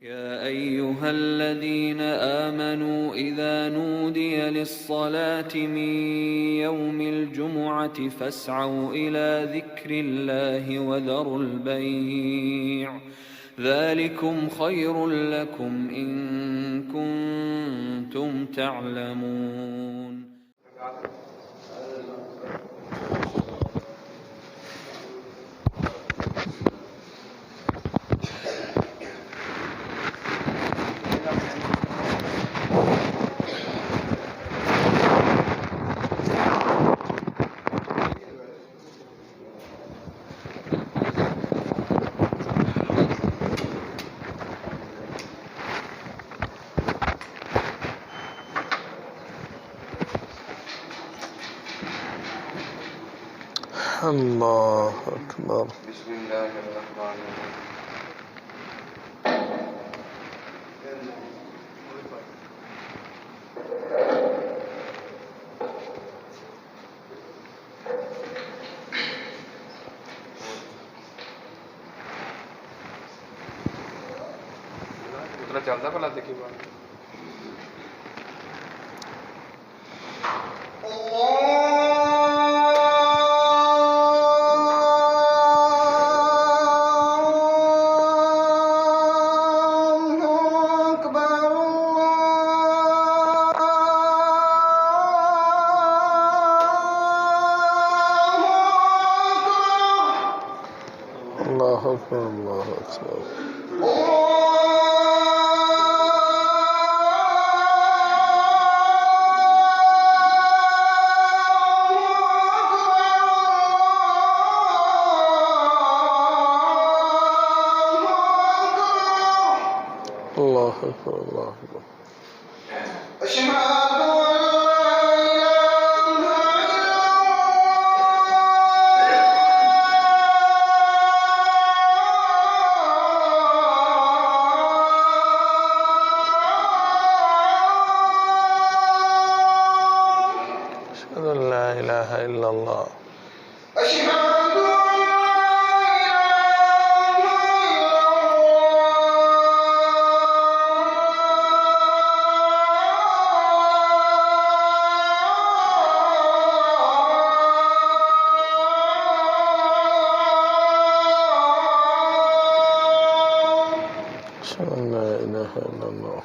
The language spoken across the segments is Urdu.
يا أيها الذين آمنوا إذا نودي للصلاة من يوم الجمعة فاسعوا إلى ذكر الله وذروا البيع ذلكم خير لكم إن كنتم تعلمون. الله أكبر. بسم الله الرحمن الرحيم. چلتا بلا دیکھی بات الله أكبر الله أكبر. الله أكبر الله أكبر. أشهد أن لا إله إلا الله. أشهد أن لا إله إلا الله.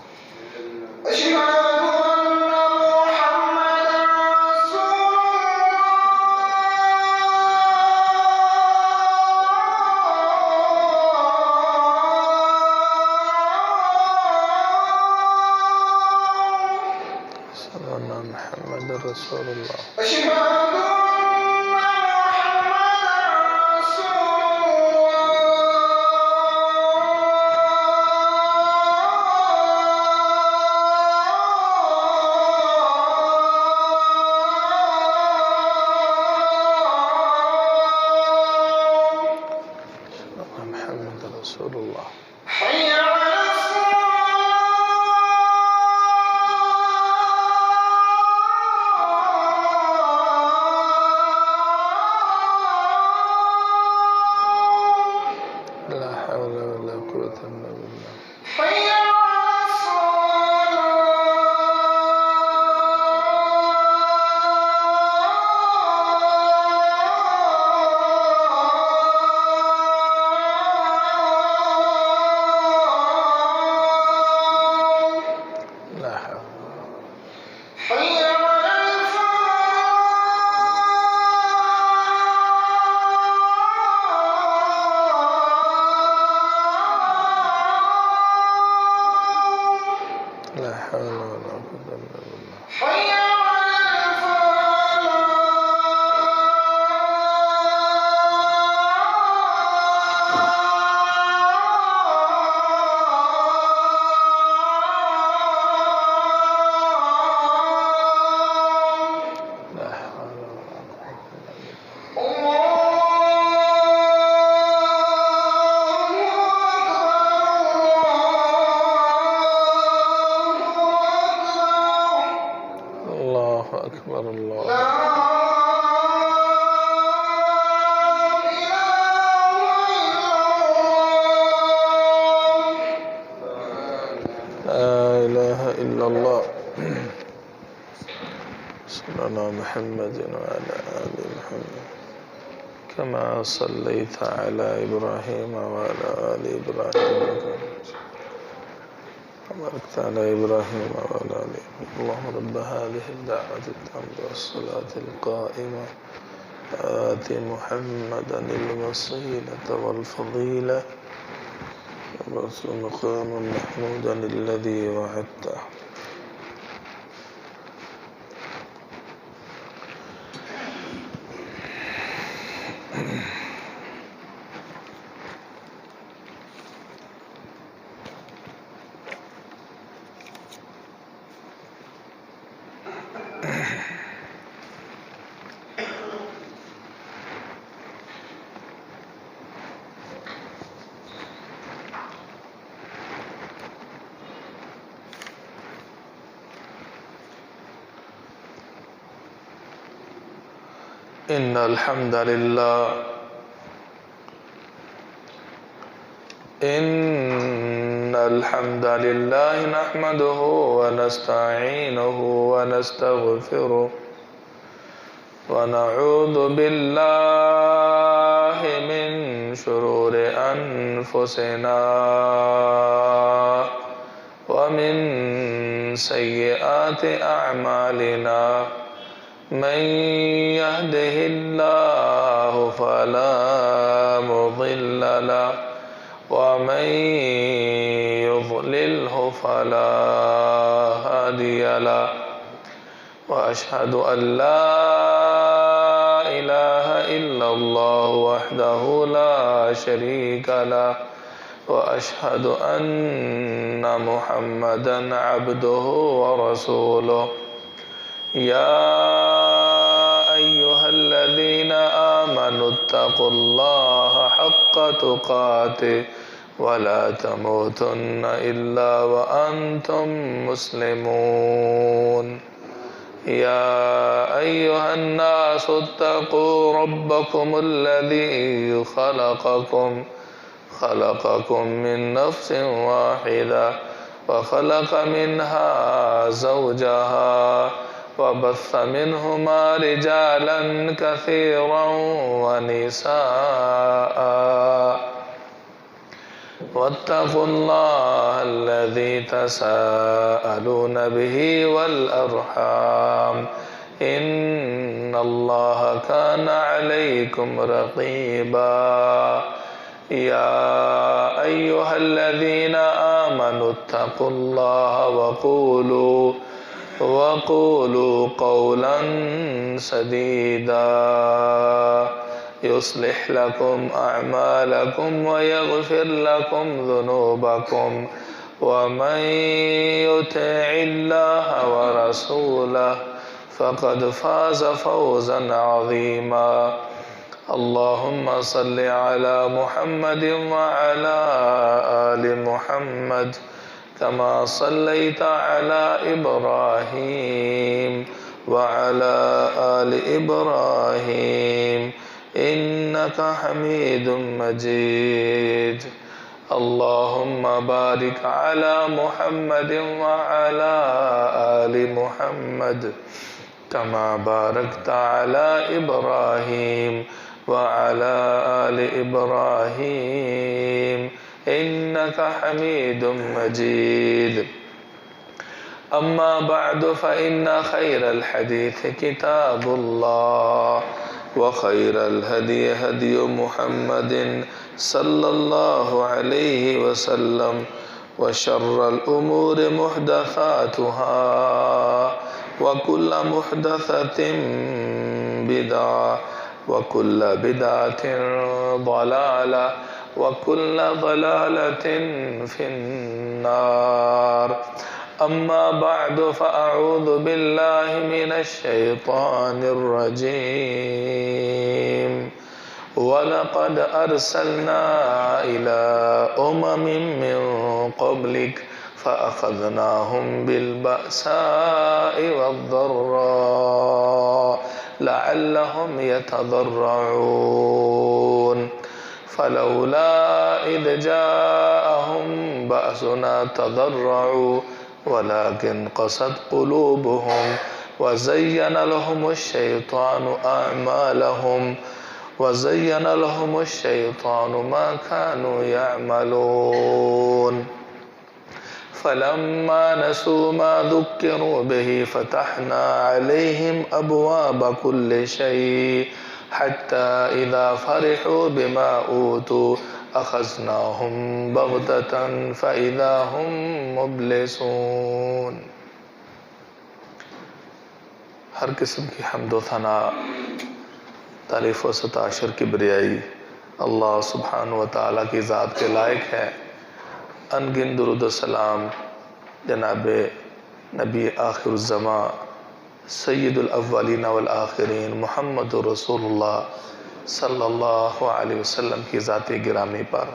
أشهد أن محمد رسول الله. محمد رسول الله. لا حول ولا قوة إلا بالله. لا حول. لا حول ولا قوة إلا بالله. لا حول ولا قوة إلا بالله. الله أكبر الله. إله إلا الله صلى على محمد وعلى آل محمد كما صليت على إبراهيم وعلى آل إبراهيم وباركت على إبراهيم وعلى آل إبراهيم اللهم رب هذه الدعوة التامة والصلاة القائمة آت محمدا الوسيلة والفضيلة وابعثه مقاما محمودا الذي وعدته. إن الحمد لله نحمده ونستعينه ونستغفره ونعوذ بالله من شرور أنفسنا ومن سيئات أعمالنا من يهده الله فلا مضل له ومن يضلله فلا هادي له وأشهد أن لا إله إلا الله وحده لا شريك له وأشهد أن محمدا عبده ورسوله يا أيها الذين آمنوا اتقوا الله حق تقاته ولا تموتن إلا وأنتم مسلمون يا أيها الناس اتقوا ربكم الذي خلقكم من نفس واحدة وخلق منها زوجها وبث منهما رجالا كثيرا ونساء واتقوا الله الذي تساءلون به والأرحام إن الله كان عليكم رقيبا يا أيها الذين آمنوا اتقوا الله وقولوا قولا سديدا يصلح لكم أعمالكم ويغفر لكم ذنوبكم ومن يطع الله ورسوله فقد فاز فوزا عظيما اللهم صل على محمد وعلى آل محمد كما صليت على إبراهيم وعلى آل إبراهيم إنك حميد مجيد اللهم بارك على محمد وعلى آل محمد كما باركت على إبراهيم وعلى آل إبراهيم إنك حميد مجيد أما بعد فإن خير الحديث كتاب الله وخير الهدي هدي محمد صلى الله عليه وسلم وشر الأمور محدثاتها وكل محدثة بدعة وكل بدعة ضلالة وكل ضلالة في النار أما بعد فأعوذ بالله من الشيطان الرجيم ولقد أرسلنا إلى أمم من قبلك فأخذناهم بالبأساء والضراء لعلهم يتضرعون فلولا إذ جاءهم بأسنا تضرعوا ولكن قست قلوبهم وزين لهم الشيطان أعمالهم وزين لهم الشيطان ما كانوا يعملون فلما نسوا ما ذكروا به فتحنا عليهم أبواب كل شيء حتى إذا فرحوا بما أوتوا أخذناهم بغتة فإذا هم مبلسون۔ ہر قسم کی حمد و ثنا، تعریف و ستاشر کبریائی اللہ سبحانہ و تعالیٰ کی ذات کے لائق ہے۔ انگن درود و سلام جناب نبی آخر الزمان سید الاولین والآخرین محمد رسول اللہ صلی اللہ علیہ وسلم کی ذات گرامی پر۔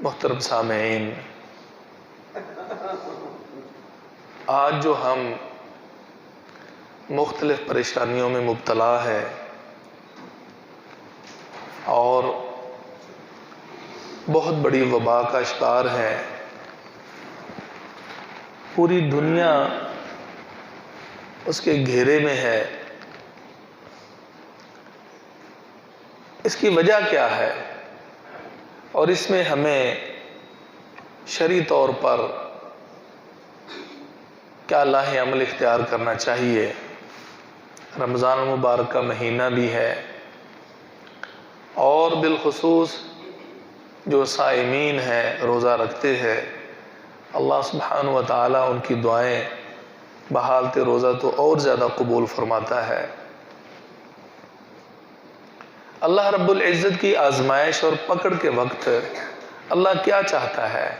محترم سامعین، آج جو ہم مختلف پریشانیوں میں مبتلا ہے اور بہت بڑی وبا کا شکار ہے، پوری دنیا اس کے گھیرے میں ہے، اس کی وجہ کیا ہے اور اس میں ہمیں شرعی طور پر کیا لاہ عمل اختیار کرنا چاہیے؟ رمضان المبارک کا مہینہ بھی ہے اور بالخصوص جو صائمین ہیں، روزہ رکھتے ہیں، اللہ سبحانہ و تعالیٰ ان کی دعائیں بحالت روزہ تو اور زیادہ قبول فرماتا ہے۔ اللہ رب العزت کی آزمائش اور پکڑ کے وقت اللہ کیا چاہتا ہے؟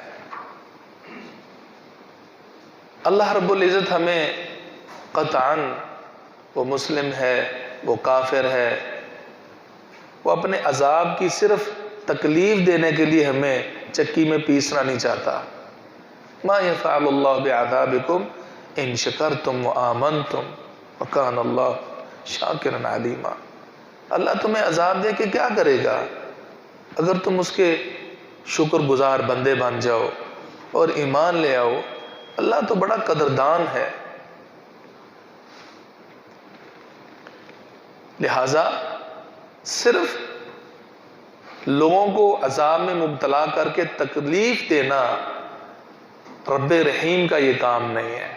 اللہ رب العزت ہمیں قطعاً، وہ مسلم ہے، وہ کافر ہے، وہ اپنے عذاب کی صرف تکلیف دینے کے لیے ہمیں چکی میں پیسنا نہیں چاہتا۔ ما یفعل اللہ بعذابکم ان شکرتم وآمنتم وکان اللہ شاکرا علیما۔ اللہ تمہیں عذاب دے کے کیا کرے گا اگر تم اس کے شکر گزار بندے بن جاؤ اور ایمان لے آؤ؟ اللہ تو بڑا قدردان ہے۔ لہٰذا صرف لوگوں کو عذاب میں مبتلا کر کے تکلیف دینا رب رحیم کا یہ کام نہیں ہے۔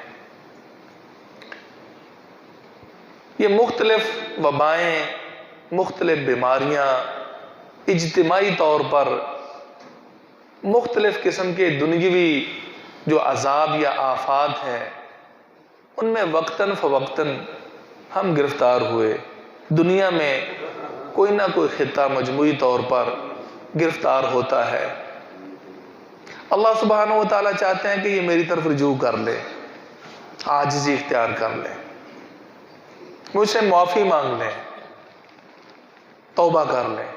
یہ مختلف وبائیں، مختلف بیماریاں اجتماعی طور پر مختلف قسم کے دنیوی جو عذاب یا آفات ہیں، ان میں وقتاً فوقتاً ہم گرفتار ہوئے۔ دنیا میں کوئی نہ کوئی خطہ مجموعی طور پر گرفتار ہوتا ہے۔ اللہ سبحانہ و تعالیٰ چاہتے ہیں کہ یہ میری طرف رجوع کر لے، عاجزی اختیار کر لے، مجھ سے معافی مانگ لیں، توبہ کر لیں،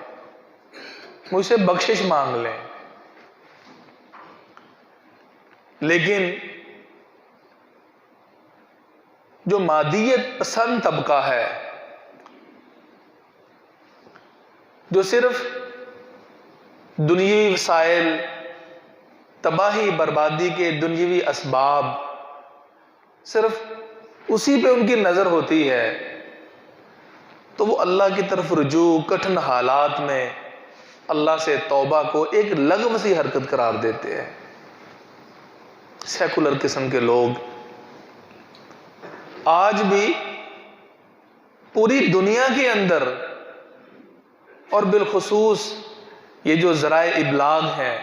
مجھ سے بخشش مانگ لیں۔ لیکن جو مادیت پسند طبقہ ہے، جو صرف دنیوی وسائل، تباہی بربادی کے دنیوی اسباب، صرف اسی پہ ان کی نظر ہوتی ہے، تو وہ اللہ کی طرف رجوع کٹھن حالات میں اللہ سے توبہ کو ایک لغو سی حرکت قرار دیتے ہیں۔ سیکولر قسم کے لوگ آج بھی پوری دنیا کے اندر اور بالخصوص یہ جو ذرائع ابلاغ ہیں،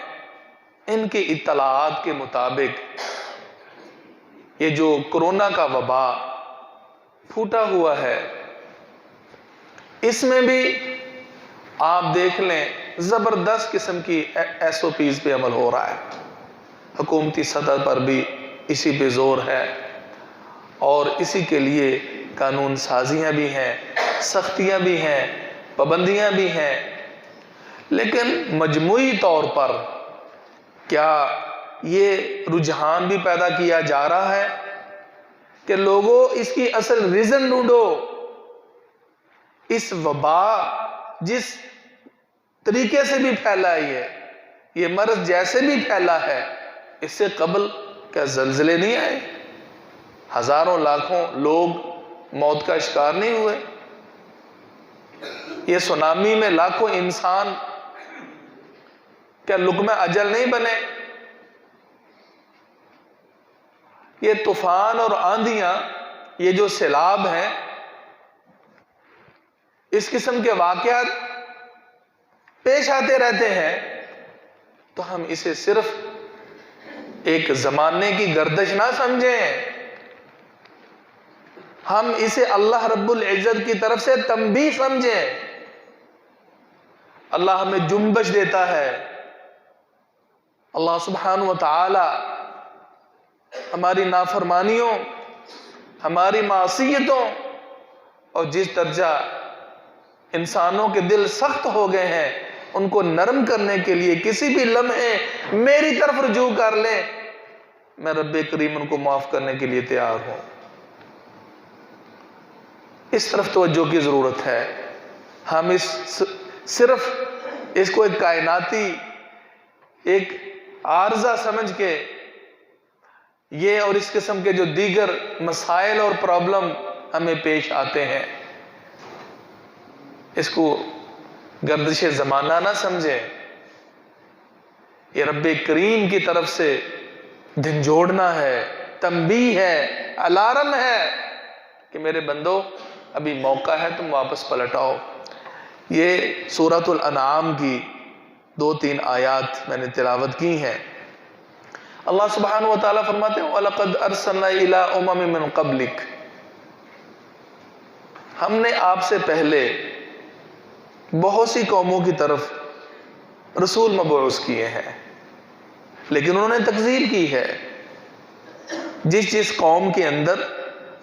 ان کی اطلاعات کے مطابق یہ جو کرونا کا وبا پھوٹا ہوا ہے، اس میں بھی آپ دیکھ لیں زبردست قسم کی SOPs پہ عمل ہو رہا ہے۔ حکومتی سطح پر بھی اسی پہ زور ہے اور اسی کے لیے قانون سازیاں بھی ہیں، سختیاں بھی ہیں، پابندیاں بھی ہیں۔ لیکن مجموعی طور پر کیا یہ رجحان بھی پیدا کیا جا رہا ہے کہ لوگوں اس کی اصل ریزن ڈھونڈو؟ اس وبا جس طریقے سے بھی پھیلائی ہے، یہ مرض جیسے بھی پھیلا ہے، اس سے قبل کیا زلزلے نہیں آئے؟ ہزاروں لاکھوں لوگ موت کا شکار نہیں ہوئے؟ یہ سونامی میں لاکھوں انسان کیا لقمہ اجل نہیں بنے؟ یہ طوفان اور آندیاں، یہ جو سیلاب ہیں، اس قسم کے واقعات پیش آتے رہتے ہیں، تو ہم اسے صرف ایک زمانے کی گردش نہ سمجھیں، ہم اسے اللہ رب العزت کی طرف سے تنبیہ سمجھیں۔ اللہ ہمیں جنبش دیتا ہے، اللہ سبحانہ و تعالی ہماری نافرمانیوں، ہماری معصیتوں، اور جس درجہ انسانوں کے دل سخت ہو گئے ہیں ان کو نرم کرنے کے لیے کسی بھی لمحے میری طرف رجوع کر لیں، میں رب کریم ان کو معاف کرنے کے لیے تیار ہوں۔ اس طرف توجہ کی ضرورت ہے۔ ہم صرف اس کو ایک کائناتی ایک عارضہ سمجھ کے، یہ اور اس قسم کے جو دیگر مسائل اور پرابلم ہمیں پیش آتے ہیں، اس کو گردش زمانہ نہ سمجھیں، یہ رب کریم کی طرف سے جھنجھوڑنا ہے، تنبیہ ہے، الارم ہے کہ میرے بندو ابھی موقع ہے، تم واپس پلٹ آؤ۔ یہ سورۃ الانعام کی 2-3 آیات میں نے تلاوت کی ہیں۔ اللہ سبحانہ و تعالیٰ فرماتے ہیں وَلَقَدْ أَرْسَلْنَا إِلَىٰ أُمَمٍ مِّن قَبْلِكَ، ہم نے آپ سے پہلے بہت سی قوموں کی طرف رسول مبعوث کیے ہیں، لیکن انہوں نے تکذیب کی ہے۔ جس قوم کے اندر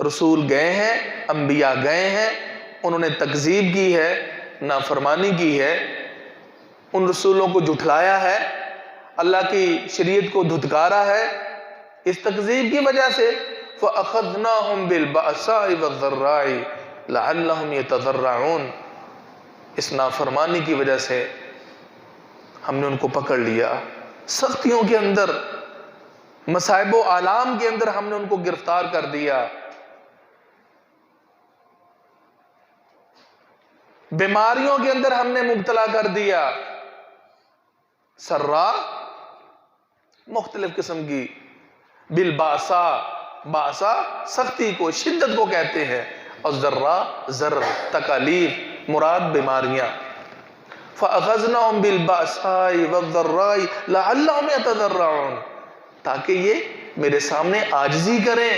رسول گئے ہیں، انبیاء گئے ہیں، انہوں نے تکذیب کی ہے، نافرمانی کی ہے، ان رسولوں کو جھٹلایا ہے، اللہ کی شریعت کو دھتکارا ہے۔ اس تکذیب کی وجہ سے فَأَخَذْنَاهُمْ بِالْبَأْسَاءِ وَالضَّرَّاءِ لَعَلَّهُمْ يَتَضَرَّعُونَ، اس نافرمانی کی وجہ سے ہم نے ان کو پکڑ لیا، سختیوں کے اندر، مصائب و آلام کے اندر ہم نے ان کو گرفتار کر دیا، بیماریوں کے اندر ہم نے مبتلا کر دیا۔ سرا مختلف قسم کی، بالباسا، باسا سختی کو، شدت کو کہتے ہیں، اور ذرا ضرر، تکالیف، مراد بیماریاں۔ فَأَخَذْنَاهُمْ بِالْبَأْسَاءِ وَالضَّرَّاءِ لَعَلَّهُمْ يَتَضَرَّعُونَ، تاکہ یہ میرے سامنے عاجزی کریں،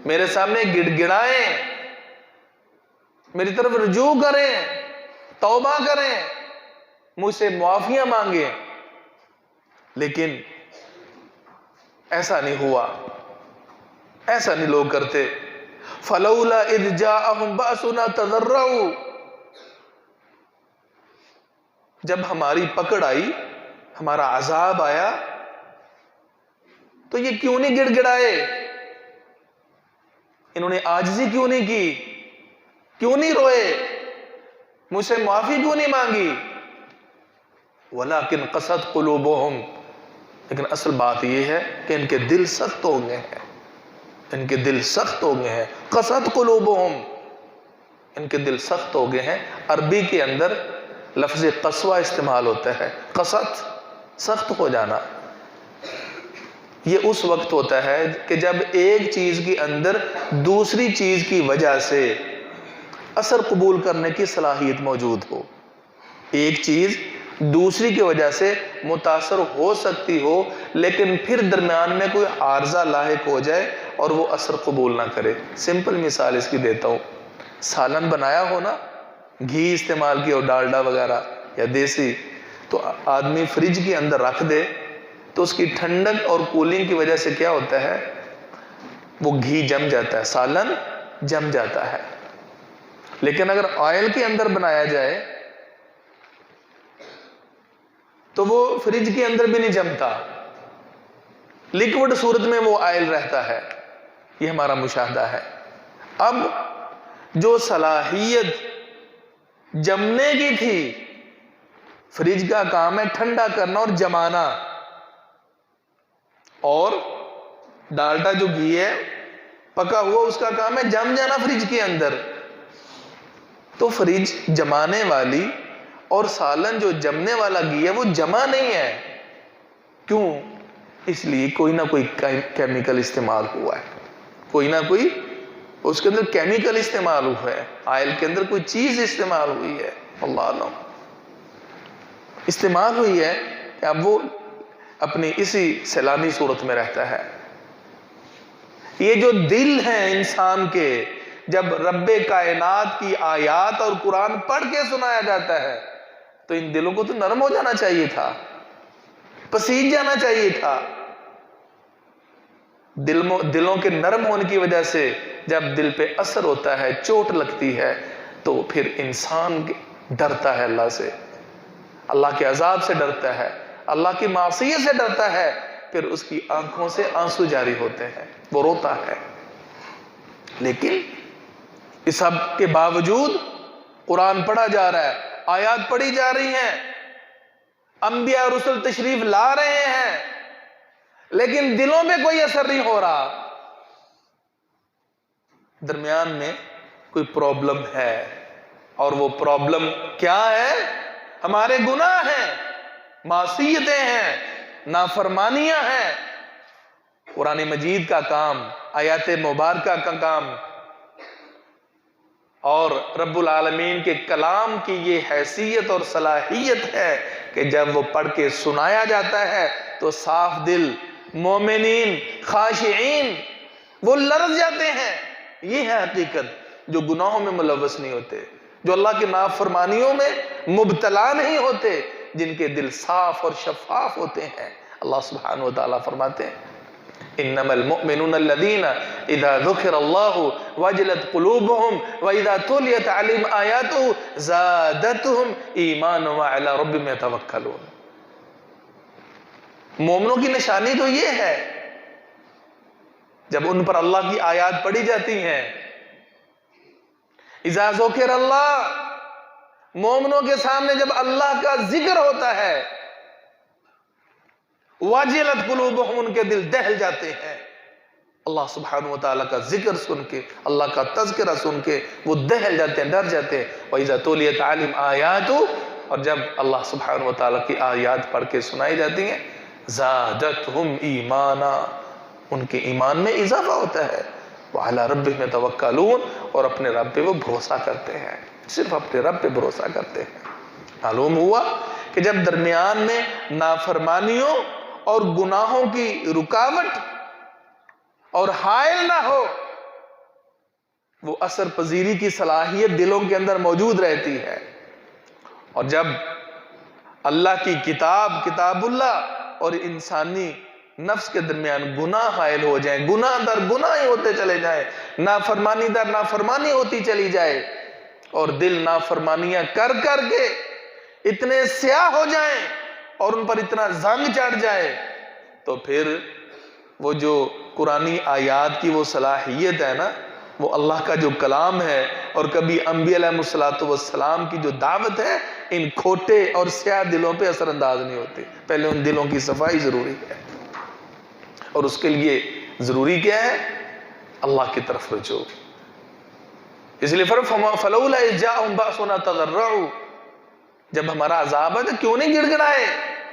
میرے سامنے گڑ گڑائیں، میری طرف رجوع کریں، توبہ کریں، مجھ سے معافیاں مانگیں، لیکن ایسا نہیں ہوا، ایسا نہیں لوگ کرتے۔ فَلَوْلَا إِذْ جَاءَهُمْ بَأْسُنَا تَضَرَّعُوا، جب ہماری پکڑ آئی، ہمارا عذاب آیا، تو یہ کیوں نہیں گڑ گڑائے؟ انہوں نے عاجزی کیوں نہیں کی؟ کیوں نہیں روئے؟ مجھ سے معافی کیوں نہیں مانگی؟ وَلَكِنْ قَسَتْ قُلُوبُهُمْ، لیکن اصل بات یہ ہے کہ ان کے دل سخت ہو گئے ہیں، ان کے دل سخت ہو گئے ہیں۔ قَسَتْ قُلُوبُهُمْ، ان کے دل سخت ہو گئے ہیں۔ عربی کے اندر لفظ قسوہ استعمال ہوتا ہے، قسط، سخت ہو جانا۔ یہ اس وقت ہوتا ہے کہ جب ایک چیز کے اندر دوسری چیز کی وجہ سے اثر قبول کرنے کی صلاحیت موجود ہو، ایک چیز دوسری کی وجہ سے متاثر ہو سکتی ہو، لیکن پھر درمیان میں کوئی عارضہ لاحق ہو جائے اور وہ اثر قبول نہ کرے۔ سمپل مثال اس کی دیتا ہوں، سالن بنایا ہو نا، گھی استعمال کیا ہو، ڈالڈا وغیرہ یا دیسی، تو آدمی فریج کے اندر رکھ دے تو اس کی ٹھنڈک اور کولنگ کی وجہ سے کیا ہوتا ہے، وہ گھی جم جاتا ہے، سالن جم جاتا ہے۔ لیکن اگر آئل کے اندر بنایا جائے تو وہ فریج کے اندر بھی نہیں جمتا، لیکوڈ صورت میں وہ آئل رہتا ہے۔ یہ ہمارا مشاہدہ ہے۔ اب جو صلاحیت جمنے کی تھی فریج کا کام ہے ٹھنڈا کرنا اور جمانا، اور ڈالڈا جو گھی ہے پکا ہوا اس کا کام ہے جم جانا فریج کے اندر۔ تو فریج جمانے والی اور سالن جو جمنے والا گھی ہے وہ جمع نہیں ہے، کیوں؟ اس لیے کوئی نہ کوئی کیمیکل استعمال ہوا ہے، کوئی نہ کوئی اس کے اندر کیمیکل استعمال ہوا ہے، آئل کے اندر کوئی چیز استعمال ہوئی ہے، اللہ علم استعمال ہوئی ہے کہ اب وہ اپنی اسی سیلانی صورت میں رہتا ہے۔ یہ جو دل ہیں انسان کے، جب رب کائنات کی آیات اور قرآن پڑھ کے سنایا جاتا ہے تو ان دلوں کو تو نرم ہو جانا چاہیے تھا، پسیج جانا چاہیے تھا۔ دلوں کے نرم ہونے کی وجہ سے جب دل پہ اثر ہوتا ہے، چوٹ لگتی ہے، تو پھر انسان ڈرتا ہے اللہ سے، اللہ کے عذاب سے ڈرتا ہے، اللہ کی معصیت سے ڈرتا ہے، پھر اس کی آنکھوں سے آنسو جاری ہوتے ہیں، وہ روتا ہے۔ لیکن اس سب کے باوجود قرآن پڑھا جا رہا ہے، آیات پڑھی جا رہی ہیں، انبیاء اور رسل تشریف لا رہے ہیں، لیکن دلوں میں کوئی اثر نہیں ہو رہا۔ درمیان میں کوئی پرابلم ہے، اور وہ پرابلم کیا ہے؟ ہمارے گناہ ہیں، معصیتیں ہیں، نافرمانیاں ہیں۔ قرآن مجید کا کام، آیات مبارکہ کا کام، اور رب العالمین کے کلام کی یہ حیثیت اور صلاحیت ہے کہ جب وہ پڑھ کے سنایا جاتا ہے تو صاف دل مومنین خاشعین وہ لرز جاتے ہیں۔ یہ ہے حقیقت، جو گناہوں میں ملوث نہیں ہوتے، جو اللہ کی نافرمانیوں میں مبتلا نہیں ہوتے، جن کے دل صاف اور شفاف ہوتے ہیں۔ اللہ سبحانہ وتعالیٰ فرماتے ہیں انما المؤمنون الذين اذا ذكر الله وجلت قلوبهم واذا تليت عليهم آياته زادتهم ایمانا وعلى ربهم يتوکلون۔ مومنوں کی نشانی تو یہ ہے جب ان پر اللہ کی آیات پڑھی جاتی ہیں، اذا ذکر اللہ، مومنوں کے سامنے جب اللہ کا ذکر ہوتا ہے، واجلت قلوبہم، ان کے دل دہل جاتے ہیں۔ اللہ سبحانہ وتعالیٰ کا ذکر سن کے، اللہ کا تذکرہ سن کے وہ دہل جاتے ہیں، ڈر جاتے ہیں۔ وَإِذَا تُلِيَتْ عَلَيْهِمْ آیَاتُ، اور جب اللہ سبحانہ وتعالیٰ کی آیات پڑھ کے سنائی جاتی ہیں، زادتہم ایمانا، ان کے ایمان میں اضافہ ہوتا ہے۔ وَعَلَىٰ رَبِّهِمْ يَتَوَكَّلُونَ، اور اپنے رب پہ وہ بھروسہ کرتے ہیں، صرف اپنے رب پہ بھروسہ کرتے ہیں۔ معلوم ہوا کہ جب درمیان میں نافرمانیوں اور گناہوں کی رکاوٹ اور حائل نہ ہو، وہ اثر پذیری کی صلاحیت دلوں کے اندر موجود رہتی ہے۔ اور جب اللہ کی کتاب اللہ اور انسانی نفس کے درمیان گناہ حائل ہو جائیں، گناہ در گناہ ہی ہوتے چلے جائیں، نافرمانی در نافرمانی ہوتی چلی جائے، اور دل نافرمانیاں کر کر کے اتنے سیاہ ہو جائیں اور ان پر اتنا زنگ چڑھ جائے، تو پھر وہ جو قرآنی آیات کی وہ صلاحیت ہے نا، وہ اللہ کا جو کلام ہے، اور کبھی انبیاء علیہ السلام کی جو دعوت ہے، ان کھوٹے اور سیاہ دلوں پہ اثر انداز نہیں ہوتے۔ پہلے ان دلوں کی صفائی ضروری ہے، اور اس کے لیے ضروری کیا ہے؟ اللہ کی طرف رجوع۔ اس لیے فَلَوْلَا إِذْ جَاءَهُمْ بَأْسُنَا تَضَرَّعُوا، جب ہمارا عذاب ہے تو کیوں نہیں گڑ گڑائے؟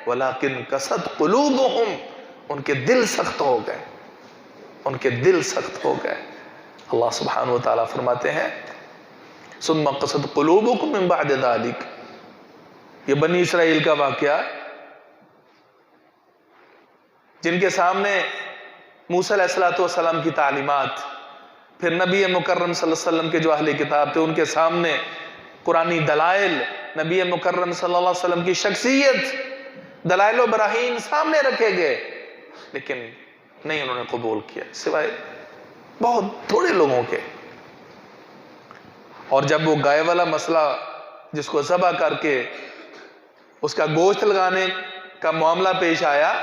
وَلَكِنْ قَسَتْ قُلُوبُهُمْ، ان کے دل سخت ہو گئے، ان کے دل سخت ہو گئے۔ اللہ سبحانہ وتعالیٰ فرماتے ہیں ثُمَّ قَسَتْ قُلُوبُكُمْ مِنْ بَعْدِ ذَلِكَ، یہ بنی اسرائیل کا واقعہ، جن کے سامنے موسیٰ علیہ السلام کی تعلیمات، پھر نبی مکرم صلی اللہ علیہ وسلم کے جو اہل کتاب تھے ان کے سامنے قرآنی دلائل، نبی مکرم صلی اللہ علیہ وسلم کی شخصیت، دلائل و براہین سامنے رکھے گئے، لیکن نہیں انہوں نے قبول کیا، سوائے بہت تھوڑے لوگوں کے۔ اور جب وہ گائے والا مسئلہ، جس کو ذبح کر کے اس کا گوشت لگانے کا معاملہ پیش آیا،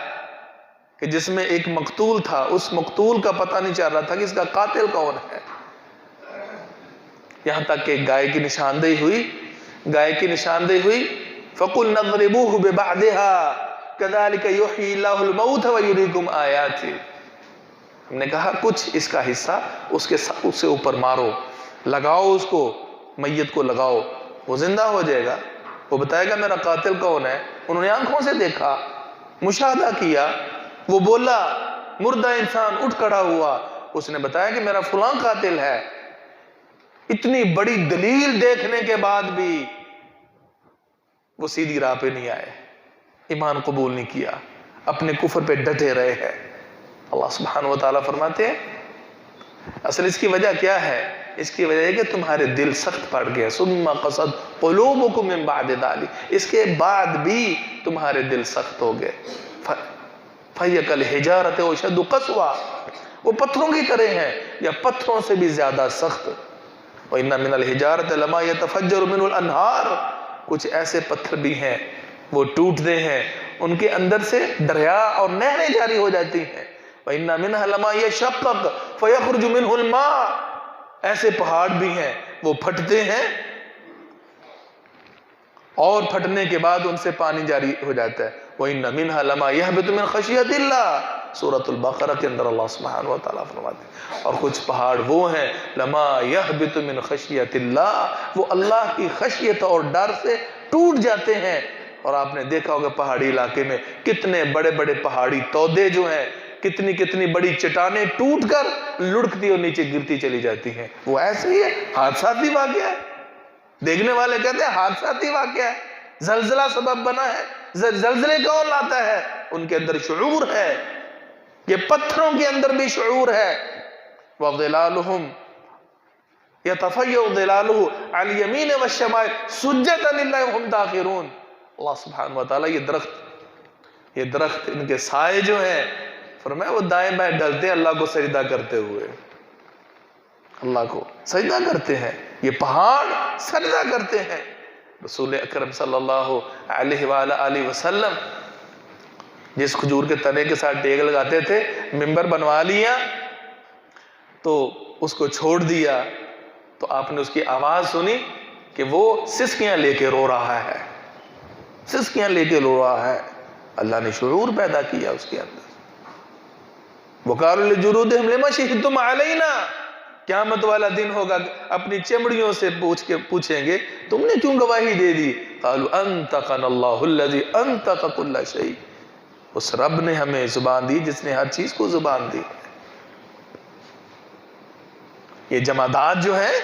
کہ جس میں ایک مقتول تھا، اس مقتول کا پتہ نہیں چل رہا تھا کہ اس کا قاتل کون ہے، یہاں تک کہ گائے کی نشاندہی ہوئی، فَقُلْ نَضْرِبُوهُ بِبَعْدِهَا كَذَلِكَ يُحْيِي اللَّهُ الْمَوْتَ وَيُرِيكُمْ آيَاتِهِ۔ ہم نے کہا کچھ اس کا حصہ اس سے اوپر مارو، لگاؤ اس کو، میت کو لگاؤ، وہ زندہ ہو جائے گا، وہ بتائے گا میرا قاتل کون ہے۔ انہوں نے آنکھوں سے دیکھا، مشاہدہ کیا، وہ بولا، مردہ انسان اٹھ کھڑا ہوا، اس نے بتایا کہ میرا فلاں قاتل ہے۔ اتنی بڑی دلیل دیکھنے کے بعد بھی وہ سیدھی راہ پہ نہیں آئے، ایمان قبول نہیں کیا، اپنے کفر پہ ڈٹے رہے ہیں۔ اللہ سبحانہ وتعالیٰ فرماتے ہیں اصل اس کی وجہ کیا ہے؟ اس کی وجہ ہے کہ تمہارے دل سخت پڑ گئے، ثم قصد قلوبکم من بعد ذلک، اس کے بعد بھی تمہارے دل سخت ہو گئے۔ فَهِيَ كَالْحِجَارَةِ أَوْ قَسْوَةٍ، وہ پتھروں کی طرح ہیں یا پتھروں سے بھی زیادہ سخت۔ وَإِنَّ مِنَ الْحِجَارَةِ لَمَا يَتَفَجَّرُ مِنْهُ الْأَنْهَارُ، کچھ ایسے پتھر بھی ہیں وہ ٹوٹتے ہیں، ان کے اندر سے دریا اور نہریں جاری ہو جاتی ہیں۔ وَإِنَّ مِنْهَا لَمَا يَشَقَّقُ فَيَخْرُجُ مِنْهُ الْمَاءُ، ایسے پہاڑ بھی ہیں وہ پھٹتے ہیں اور پھٹنے کے بعد ان سے پانی جاری ہو جاتا ہے۔ وَإِنَّ مِنْهَا لَمَا يَهْبِطُ مِنْ خَشْيَةِ اللَّهِ، سورۃ البقرہ کے اندر اللہ سبحانہ وتعالیٰ فرماتے ہیں، اور کچھ پہاڑ وہ ہیں لما يَهْبِطُ مِنْ خَشْيَةِ اللَّهِ، وہ اللہ کی خشیت اور ڈر سے ٹوٹ جاتے ہیں۔ اور آپ نے دیکھا ہوگا پہاڑی علاقے میں کتنے بڑے بڑے پہاڑی تودے جو ہیں، کتنی کتنی بڑی چٹانیں ٹوٹ کر لڑکتی اور نیچے گرتی چلی جاتی ہیں، وہ ایسے ہی ہے، حادثاتی واقعہ ہے۔ دیکھنے والے کہتے ہیں حادثاتی واقعہ ہے، زلزلہ سبب بنا ہے۔ زلزلے کون لاتا ہے؟ ان کے اندر شعور ہے، یہ پتھروں کے اندر بھی شعور ہے۔ وَظِلَالُهُمْ يَتَفَيَّعُ ظِلَالُهُ عَلَى الْيَمِينِ وَالشَّمَائِلِ سُجَّدًا لِلَّهِ وَهُمْ دَاخِرُونَ۔ اللہ سبحانہ وتعالیٰ یہ درخت ان کے سائے جو ہیں، فرمایا وہ دائیں بائیں ڈلتے ہیں اللہ کو سجدہ کرتے ہوئے، اللہ کو سجدہ کرتے ہیں، یہ پہاڑ سجدہ کرتے ہیں۔ رسول اکرم صلی اللہ علیہ وآلہ وسلم جس کھجور کے تنے کے ساتھ ٹیک لگاتے تھے، منبر بنوا لیا تو اس کو چھوڑ دیا، تو آپ نے اس کی آواز سنی کہ وہ سسکیاں لے کے رو رہا ہے، سسکیاں لے کے رو رہا ہے۔ اللہ نے شعور پیدا کیا اس کے اندر۔ وَقَالُوا لِجُلُودِهِمْ لِمَ شَهِدتُّمْ عَلَيْنَا، قیامت والا دن ہوگا، اپنی چمڑیوں سے پوچھیں گے تم نے کیوں گواہی دے دی؟ قَالُوا أَنْطَقَنَا اللَّهُ الَّذِي أَنْطَقَ كُلَّ شَيْءٍ، اس رب نے ہمیں زبان دی جس نے ہر چیز کو زبان دی۔ یہ جمادات جو ہیں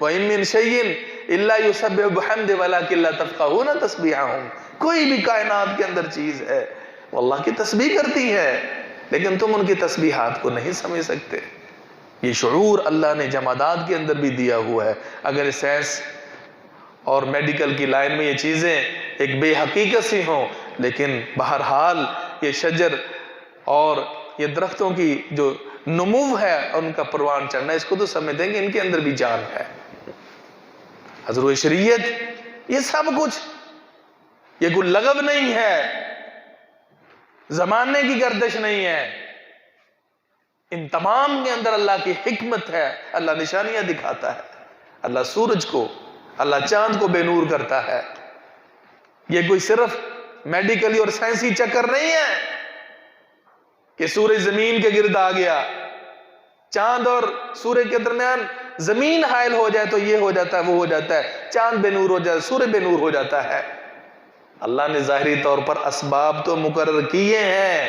وَإِن مِّن شَيْءٍ إِلَّا يُسَبِّحُ بِحَمْدِهِ وَلَٰكِن لَّا تَفْقَهُونَ تَسْبِيحَهُمْ، کوئی بھی کائنات کے اندر چیز ہے وہ اللہ کی تسبیح کرتی ہے، لیکن تم ان کی تسبیحات کو نہیں سمجھ سکتے۔ یہ شعور اللہ نے جمادات کے اندر بھی دیا ہوا ہے۔ اگر سائنس اور میڈیکل کی لائن میں یہ چیزیں ایک بے حقیقت سی ہوں، لیکن بہرحال یہ شجر اور یہ درختوں کی جو نمو ہے اور ان کا پروان چڑھنا، اس کو تو سمجھتے ہیں کہ ان کے اندر بھی جان ہے۔ حضور شریعت یہ سب کچھ، یہ کوئی لغو نہیں ہے، زمانے کی گردش نہیں ہے، ان تمام کے اندر اللہ کی حکمت ہے۔ اللہ نشانیاں دکھاتا ہے، اللہ سورج کو، اللہ چاند کو بے نور کرتا ہے۔ یہ کوئی صرف میڈیکلی اور سائنسی چکر نہیں ہے کہ سورج زمین کے گرد آ گیا، چاند اور سورج کے درمیان زمین حائل ہو جائے تو یہ ہو جاتا ہے، وہ ہو جاتا ہے، چاند بے نور ہو جاتا ہے، سورج بے نور ہو جاتا ہے۔ اللہ نے ظاہری طور پر اسباب تو مقرر کیے ہیں،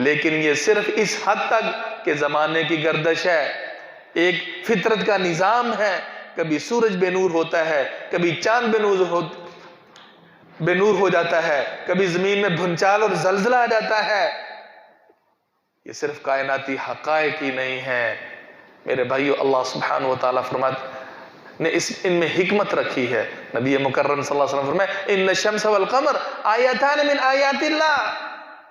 لیکن یہ صرف اس حد تک کہ زمانے کی گردش ہے، ایک فطرت کا نظام ہے، کبھی سورج بے نور ہوتا ہے، کبھی چاند بے نور ہو جاتا ہے، کبھی زمین میں بھونچال اور زلزلہ آ جاتا ہے۔ یہ صرف کائناتی حقائق ہی نہیں ہے میرے بھائیو، اللہ سبحانہ وتعالیٰ فرماتے نے ان میں حکمت رکھی ہے۔ نبی مکرم صلی اللہ علیہ وسلم فرمائے ان الشمس والقمر آیتان من آیات اللہ،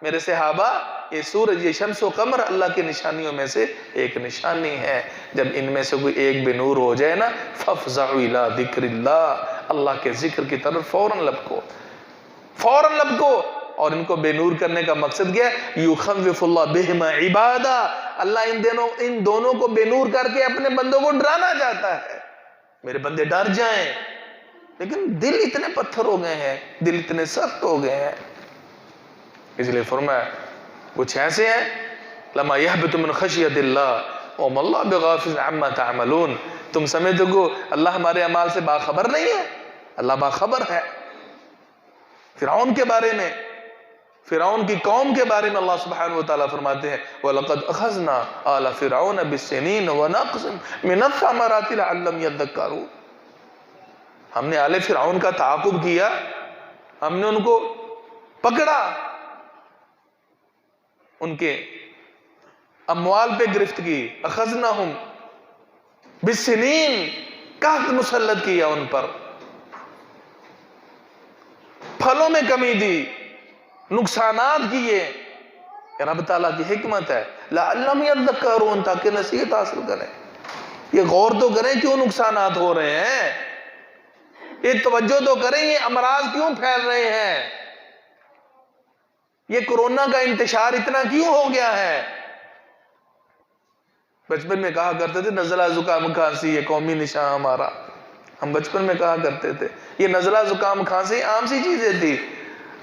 میرے صحابہ یہ سورج، یہ شمس و قمر اللہ کی نشانیوں میں سے ایک نشانی ہے۔ جب ان میں سے کوئی ایک بے نور ہو جائے نا، فَافْزَعُوا إِلَىٰ ذِكْرِ اللَّهِ، اللہ کے ذکر کی طرف فوراً لپکو، فوراً لپکو۔ اور ان کو بے نور کرنے کا مقصد کیا ہے؟ يُخَوِّفُ اللَّهُ بِهِمَا عِبَادًا، اللہ ان دونوں کو بے نور کر کے اپنے بندوں کو ڈرانا چاہتا ہے، میرے بندے ڈر جائیں، لیکن دل اتنے پتھر ہو گئے ہیں، دل اتنے سخت ہو گئے ہیں. اس لیے فرمایا کچھ ایسے ہیں لما يهبط من خشیت اللہ وما اللہ بغافل عما تعملون. تم سمجھتے ہو اللہ ہمارے اعمال سے باخبر نہیں ہے؟ اللہ باخبر ہے. فرعون کے بارے میں، فرعون کی قوم کے بارے میں اللہ سبحانہ وتعالیٰ فرماتے ہیں وَلَقَدْ أَخَذْنَا آلَ فِرْعَوْنَ بِالسِّنِينَ وَنَقْصٍ مِّنَ الثَّمَرَاتِ لَعَلَّهُمْ يَذَّكَّرُونَ. ہم نے آل فرعون کا تعاقب کیا، ہم نے ان کو پکڑا، ان کے اموال پہ گرفت کی. اخذناہم بالسنین، قحط مسلط کیا ان پر، پھلوں میں کمی دی، نقصانات کیے. رب تعالیٰ کی حکمت ہے لعلہم یذکرون، تاکہ نصیحت حاصل کریں. یہ غور تو کریں کیوں نقصانات ہو رہے ہیں، یہ توجہ تو کریں یہ امراض کیوں پھیل رہے ہیں، یہ کورونا کا انتشار اتنا کیوں ہو گیا ہے. بچپن میں کہا کرتے تھے نزلہ زکام کھانسی یہ قومی نشان ہمارا. ہم بچپن میں کہا کرتے تھے یہ نزلہ زکام کھانسی عام سی چیزیں تھی.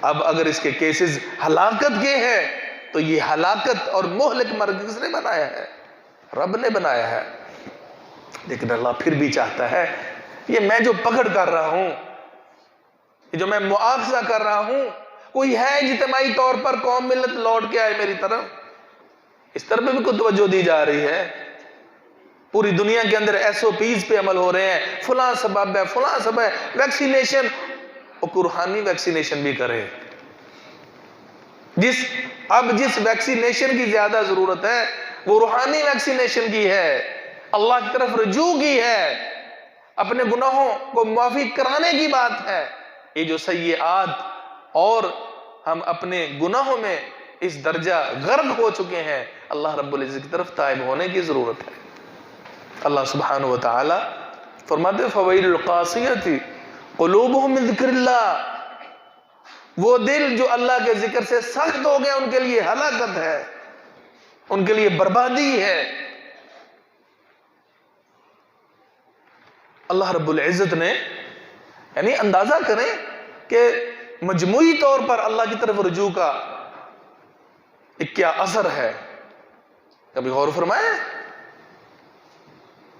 اب اگر اس کے کیسز ہلاکت کے ہیں تو یہ ہلاکت اور مہلک مرگ کس نے بنایا ہے؟ رب نے بنایا ہے. لیکن اللہ پھر بھی چاہتا ہے یہ میں جو پکڑ کر رہا ہوں، یہ جو میں مؤاخذہ کر رہا ہوں، کوئی ہے اجتماعی طور پر قوم ملت لوٹ کے آئے میری طرف؟ اس طرف بھی کوئی توجہ دی جا رہی ہے. پوری دنیا کے اندر SOPs پہ عمل ہو رہے ہیں، فلاں سبب ہے، فلاں سبب ہے، ویکسینیشن، اور روحانی ویکسینیشن بھی کرے. اب جس ویکسینیشن کی زیادہ ضرورت ہے وہ روحانی ویکسینیشن کی ہے، اللہ کی طرف رجوع کی ہے، اپنے گناہوں کو معافی کرانے کی بات ہے. یہ جو سیئات اور ہم اپنے گناہوں میں اس درجہ غرق ہو چکے ہیں، اللہ رب العزت کی طرف تائب ہونے کی ضرورت ہے. اللہ سبحانہ وتعالی فرماتے فَوَيْلُ الْقَاسِيَةِ قُلُوبُهُم مِّن ذِكْرِ اللَّهِ، وہ دل جو اللہ کے ذکر سے سخت ہو گئے ان کے لیے ہلاکت ہے، ان کے لیے بربادی ہے. اللہ رب العزت نے یعنی اندازہ کریں کہ مجموعی طور پر اللہ کی طرف رجوع کا ایک کیا اثر ہے. کبھی غور فرمائیں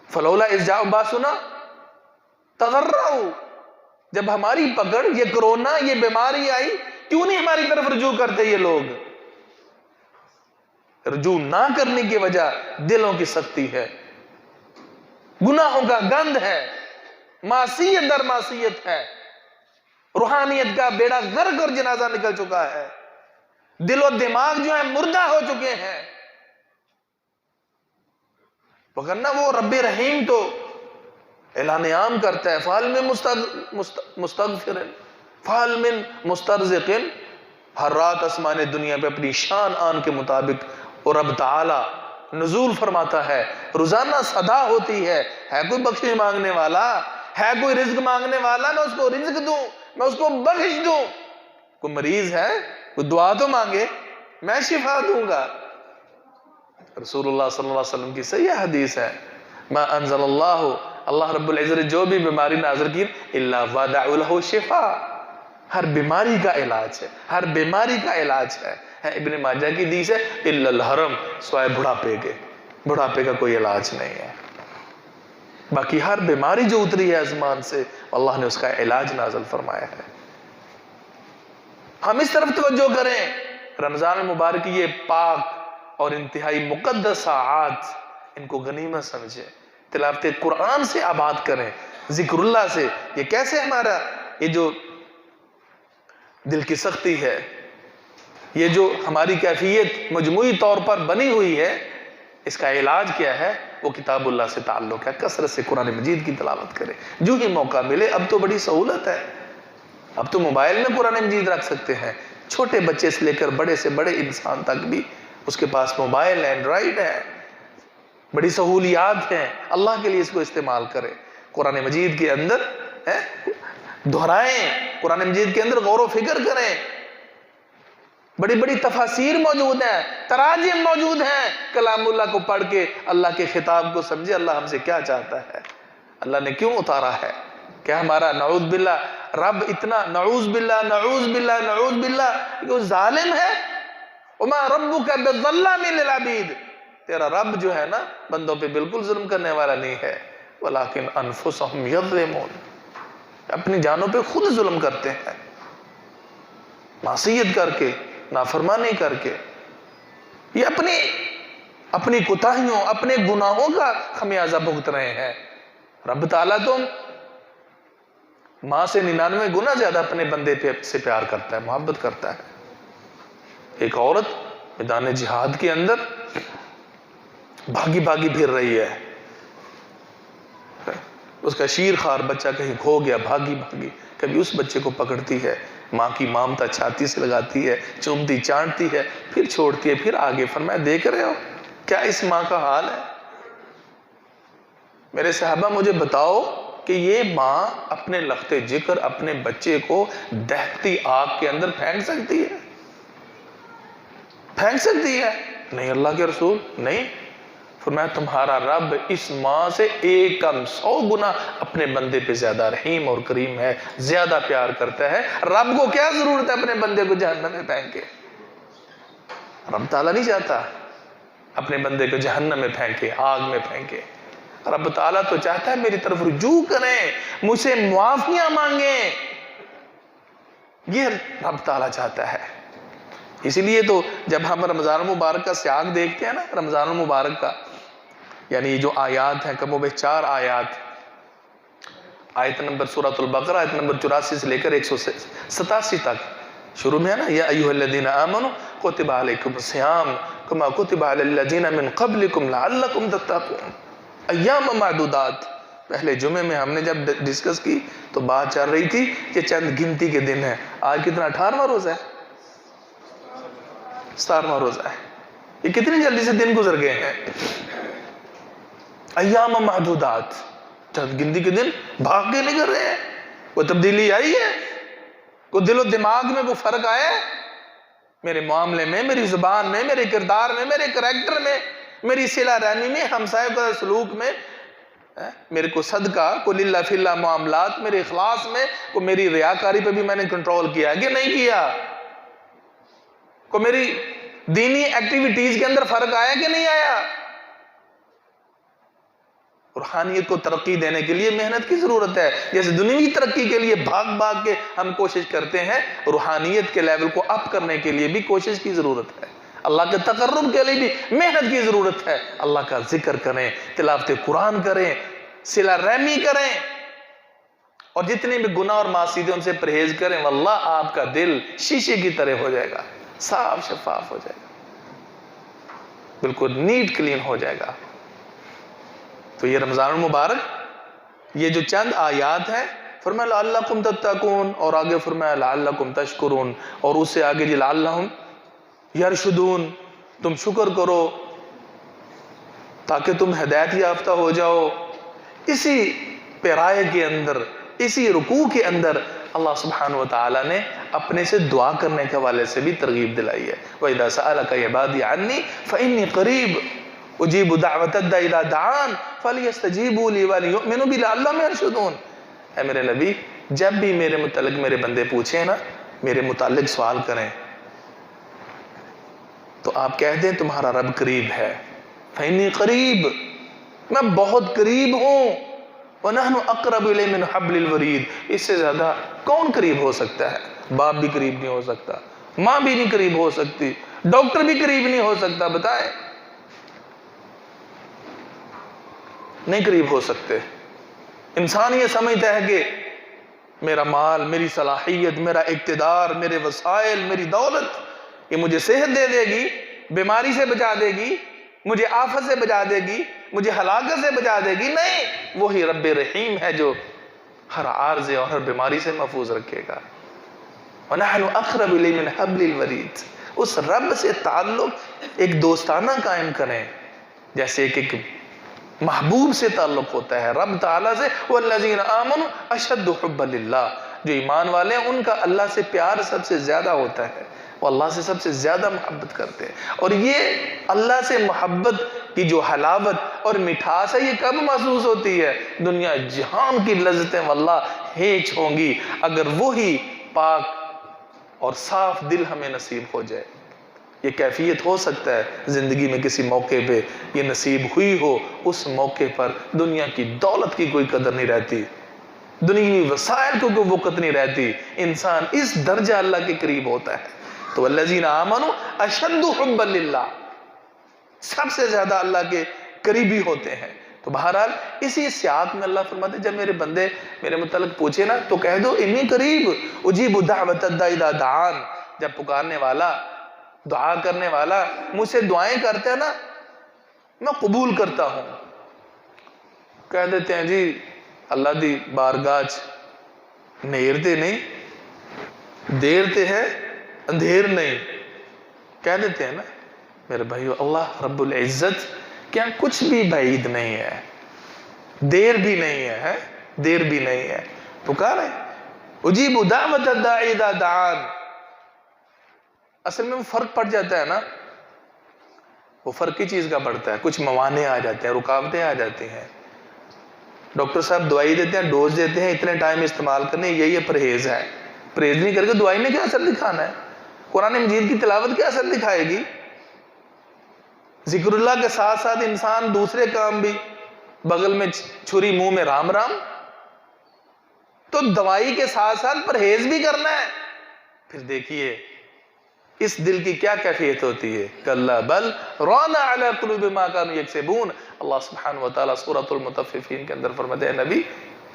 فلولا اذ جاء باسنا تضرعوا، جب ہماری پکڑ یہ کرونا یہ بیماری آئی کیوں نہیں ہماری طرف رجوع کرتے؟ یہ لوگ رجوع نہ کرنے کی وجہ دلوں کی سختی ہے، گناہوں کا گند ہے، معصیت در معصیت ہے، روحانیت کا بیڑا غرق اور جنازہ نکل چکا ہے، دل و دماغ جو ہے مردہ ہو چکے ہیں. وگرنہ وہ رب رحیم تو اعلان عام کرتا ہے فَهَلْ مِن مُسْتَغْفِرٍ فَهَلْ مِن مُسْتَرْزِقٍ. ہر رات آسمان دنیا پہ اپنی شان آن کے مطابق اور رب تعالی نزول فرماتا ہے، روزانہ صدا ہوتی ہے کوئی بخشش مانگنے والا، ہے کوئی رزق مانگنے والا، میں اس کو رزق دوں، میں اس کو بخش دوں. کوئی مریض ہے کوئی دعا تو مانگے، میں شفا دوں گا. رسول اللہ صلی اللہ علیہ وسلم کی صحیح حدیث ہے ما انزل اللہ رب العزت جو بھی بیماری نازل کی الا وضع له شفاء، ہر بیماری کا علاج ہے، ہر بیماری کا علاج ہے. ابن ماجہ کی حدیث ہے الا الحرم، سوائے بڑھاپے کے، بڑھاپے کا کوئی علاج نہیں ہے. باقی ہر بیماری جو اتری ہے آسمان سے اللہ نے اس کا علاج نازل فرمایا ہے. ہم اس طرف توجہ کریں، رمضان المبارک کی یہ پاک اور انتہائی مقدس ساعات ان کو غنیمت سمجھیں، تلاوت قرآن سے آباد کریں، ذکر اللہ سے. یہ کیسے ہمارا یہ جو دل کی سختی ہے، یہ جو ہماری کیفیت مجموعی طور پر بنی ہوئی ہے، اس کا علاج کیا ہے؟ وہ کتاب اللہ سے تعلق ہے. کثرت سے قرآن مجید کی تلاوت کریں جو ہی موقع ملے. اب تو بڑی سہولت ہے، اب تو موبائل میں قرآن مجید رکھ سکتے ہیں، چھوٹے بچے سے لے کر بڑے سے بڑے انسان تک بھی اس کے پاس موبائل اینڈرائیڈ ہے، بڑی سہولیات ہیں. اللہ کے لیے اس کو استعمال کریں. قرآن مجید کے اندر دہرائیں، قرآن مجید کے اندر غور و فکر کریں. بڑی بڑی تفاسیر موجود ہیں، تراجم موجود ہیں. کلام اللہ کو پڑھ کے اللہ کے خطاب کو سمجھے، اللہ ہم سے کیا چاہتا ہے، اللہ نے کیوں اتارا ہے. کیا ہمارا نعوذ باللہ رب اتنا نعوذ باللہ نعوذ باللہ نعوذ باللہ کہ وہ ظالم ہے؟ وما ربک بظلام للعبید، تیرا رب جو ہے نا بندوں پہ بالکل ظلم کرنے والا نہیں ہے، ولکن انفسہم یظلمون، اپنی جانوں پہ خود ظلم کرتے ہیں، معصیت کر کے، نافرمانی کر کے، یہ اپنی کوتاہیوں اپنے گناہوں کا خمیازہ بھگت رہے ہیں۔ رب تعالیٰ تو ماں سے 99 گنا زیادہ اپنے بندے سے پیار کرتا ہے، محبت کرتا ہے۔ ایک عورت میدان جہاد کے اندر بھاگی بھاگی پھر رہی ہے، اس کا شیر خوار بچہ کہیں کھو گیا، بھاگی بھاگی کبھی اس بچے کو پکڑتی ہے، ماں کی مامتا چھاتی سے لگاتی ہے، چومتی چاٹتی ہے، پھر چھوڑتی ہے، پھر آگے فرمایا دیکھ رہے ہو کیا اس ماں کا حال ہے؟ میرے صحابہ مجھے بتاؤ کہ یہ ماں اپنے لخت جگر اپنے بچے کو دہتی آگ کے اندر پھینک سکتی ہے؟ پھینک سکتی ہے؟ نہیں اللہ کے رسول، نہیں۔ فرمایا تمہارا رب اس ماں سے 100 گنا اپنے بندے پہ زیادہ رحیم اور کریم ہے، زیادہ پیار کرتا ہے۔ رب کو کیا ضرورت ہے اپنے بندے کو جہنم میں پھینکے؟ رب تعالیٰ نہیں چاہتا اپنے بندے کو جہنم میں پھینکے، آگ میں پھینکے۔ رب تعالیٰ تو چاہتا ہے میری طرف رجوع کریں، مجھ سے معافیاں مانگیں، یہ رب تعالیٰ چاہتا ہے۔ اسی لیے تو جب ہم رمضان المبارک کا سیاق دیکھتے ہیں نا، رمضان المبارک کا، یعنی یہ جو آیات ہیں کم و بیش 4 آیات، آیت نمبر سورۃ البقرہ آیت نمبر 84 سے لے کر 187 تک شروع میں ہے نا، یا ایھا الذین آمنوا کتب علیکم الصیام کما کتب علی الذین من قبلکم لعلکم تتقون ایام معدودات۔ پہلے جمعے میں ہم نے جب ڈسکس کی تو بات چل رہی تھی کہ چند گنتی کے دن ہیں، آج کتنا 18واں روزہ ہے، 17واں روزہ ہے، یہ کتنی جلدی سے دن گزر گئے ہیں۔ ایام معدودات، چند گنتی کے دن بھاگ کے نکل رہے ہیں۔ کوئی تبدیلی آئی ہے؟ کوئی دل و دماغ میں کوئی فرق آیا ہے؟ میرے معاملے میں، میری زبان میں، میرے کردار میں، میرے کریکٹر میں، میری صلہ رحمی میں، ہمسائے کا سلوک میں، میرے کو صدقہ، کوئی للہ فی اللہ معاملات، میرے اخلاص میں، کوئی میری ریاکاری پہ بھی میں نے کنٹرول کیا ہے کہ نہیں کیا؟ کوئی میری دینی ایکٹیویٹیز کے اندر فرق آیا کہ نہیں آیا؟ روحانیت کو ترقی دینے کے لیے محنت کی ضرورت ہے۔ جیسے دنیوی ترقی کے لیے بھاگ بھاگ کے ہم کوشش کرتے ہیں، روحانیت کے لیول کو اپ کرنے کے لیے بھی کوشش کی ضرورت ہے، اللہ کے تقرب کے لیے بھی محنت کی ضرورت ہے۔ اللہ کا ذکر کریں، تلاوت قرآن کریں، صلہ رحمی کریں، اور جتنے بھی گناہ اور معصیت ان سے پرہیز کریں، واللہ آپ کا دل شیشے کی طرح ہو جائے گا، صاف شفاف ہو جائے گا، بالکل نیٹ کلین ہو جائے گا۔ تو یہ رمضان المبارک، یہ جو چند آیات ہیں، فرمایا لعلکم تتقون، اور آگے فرمایا لعلکم تشکرون، اور اس سے آگے جی لعلہم یرشدون، تم شکر کرو تاکہ تم ہدایت یافتہ ہو جاؤ۔ اسی پیرائے کے اندر، اسی رکوع کے اندر اللہ سبحانہ وتعالی نے اپنے سے دعا کرنے کے حوالے سے بھی ترغیب دلائی ہے۔ وَإِذَا سَأَلَكَ عِبَادِي عَنِّي فَإِنِّي قَرِيبٌ اجیب دعوت الداعی اذا دعان فلیستجیبوا لی ولیؤمنوا بی لعلہم یرشدون۔ اے میرے نبی، جب بھی میرے متعلق میرے بندے پوچھیں نا، میرے متعلق سوال کریں، تو آپ کہہ دیں تمہارا رب قریب ہے، فإنی قریب، میں بہت قریب ہوں، وَنَحْنُ أَقْرَبُ إِلَيْهِ مِنْ حَبْلِ الْوَرِيدِ، اس سے زیادہ کون قریب ہو سکتا ہے؟ باپ بھی قریب نہیں ہو سکتا، ماں بھی نہیں قریب ہو سکتی، ڈاکٹر بھی قریب نہیں ہو سکتا، بتائیں، نہیں قریب ہو سکتے۔ انسان یہ سمجھتا ہے کہ میرا مال، میری صلاحیت، میرا اقتدار، میرے وسائل، میری دولت، یہ مجھے صحت دے دے گی، بیماری سے بچا دے گی، مجھے آفت سے بچا دے گی، مجھے ہلاکت سے بچا دے گی، نہیں، وہی رب رحیم ہے جو ہر عارضے اور ہر بیماری سے محفوظ رکھے گا۔ وَنَحْنُ أَقْرَبُ إِلَيْهِ مِنْ حَبْلِ الْوَرِيدِ، اس رب سے تعلق ایک دوستانہ قائم کریں، جیسے ایک محبوب سے تعلق ہوتا ہے رب تعالیٰ سے۔ وَالَّذِينَ آمَنُوا أَشَدُّ حُبًّا لِلَّهِ، جو ایمان والے ہیں ان کا اللہ سے پیار سب سے زیادہ ہوتا ہے۔ وہ اللہ سے سب سے زیادہ محبت کرتے ہیں۔ اور یہ اللہ سے محبت کی جو حلاوت اور مٹھاس ہے یہ کب محسوس ہوتی ہے؟ دنیا جہان کی لذتیں واللہ ہیچ ہوں گی اگر وہی پاک اور صاف دل ہمیں نصیب ہو جائے۔ یہ کیفیت ہو سکتا ہے زندگی میں کسی موقع پہ یہ نصیب ہوئی ہو، اس موقع پر دنیا کی دولت کی کوئی قدر نہیں رہتی، دنیاوی وسائل کو کوئی وقت نہیں رہتی، انسان اس درجہ اللہ کے قریب ہوتا ہے۔ تو والذین آمنوا اشد حبا للہ، سب سے زیادہ اللہ کے قریبی ہوتے ہیں۔ تو بہرحال اسی سیاق میں اللہ فرماتے جب میرے بندے میرے متعلق پوچھے نا تو کہہ دو انی قریب اجیب دعوت الداعی اذا دعان، جب پکارنے والا دعا کرنے والا مجھ سے دعائیں کرتے ہیں نا میں قبول کرتا ہوں۔ کہہ دیتے ہیں جی اللہ دی بارگاہ نیر تے نہیں، دیر تے ہے اندھیر نہیں، کہہ دیتے ہیں نا میرے بھائیو، اللہ رب العزت کیا کچھ بھی بعید نہیں ہے، دیر بھی نہیں ہے، دیر بھی نہیں ہے، پکارے اجیب دعوت الداعی اذا دعان۔ اصل میں وہ فرق پڑ جاتا ہے نا، وہ فرق کی چیز کا پڑتا ہے، کچھ موانع آ جاتے ہیں، رکاوٹیں آ جاتی ہیں۔ ڈاکٹر صاحب دوائی دیتے ہیں، ڈوز دیتے ہیں، اتنے ٹائم استعمال کرنے، یہی پرہیز ہے۔ پرہیز نہیں کر کے دوائی نے کیا اثر دکھانا ہے؟ قرآن مجید کی تلاوت کیا اثر دکھائے گی؟ ذکر اللہ کے ساتھ ساتھ انسان دوسرے کام بھی، بغل میں چھری منہ میں رام رام، تو دوائی کے ساتھ ساتھ پرہیز بھی کرنا ہے۔ پھر دیکھیے اس دل کی کیا کیفیت ہوتی ہے، کلا بل ران علی قلوب ما کانوا یکسبون۔ اللہ سبحانہ وتعالیٰ سورۃ المطففین کے اندر فرماتے ہیں نبی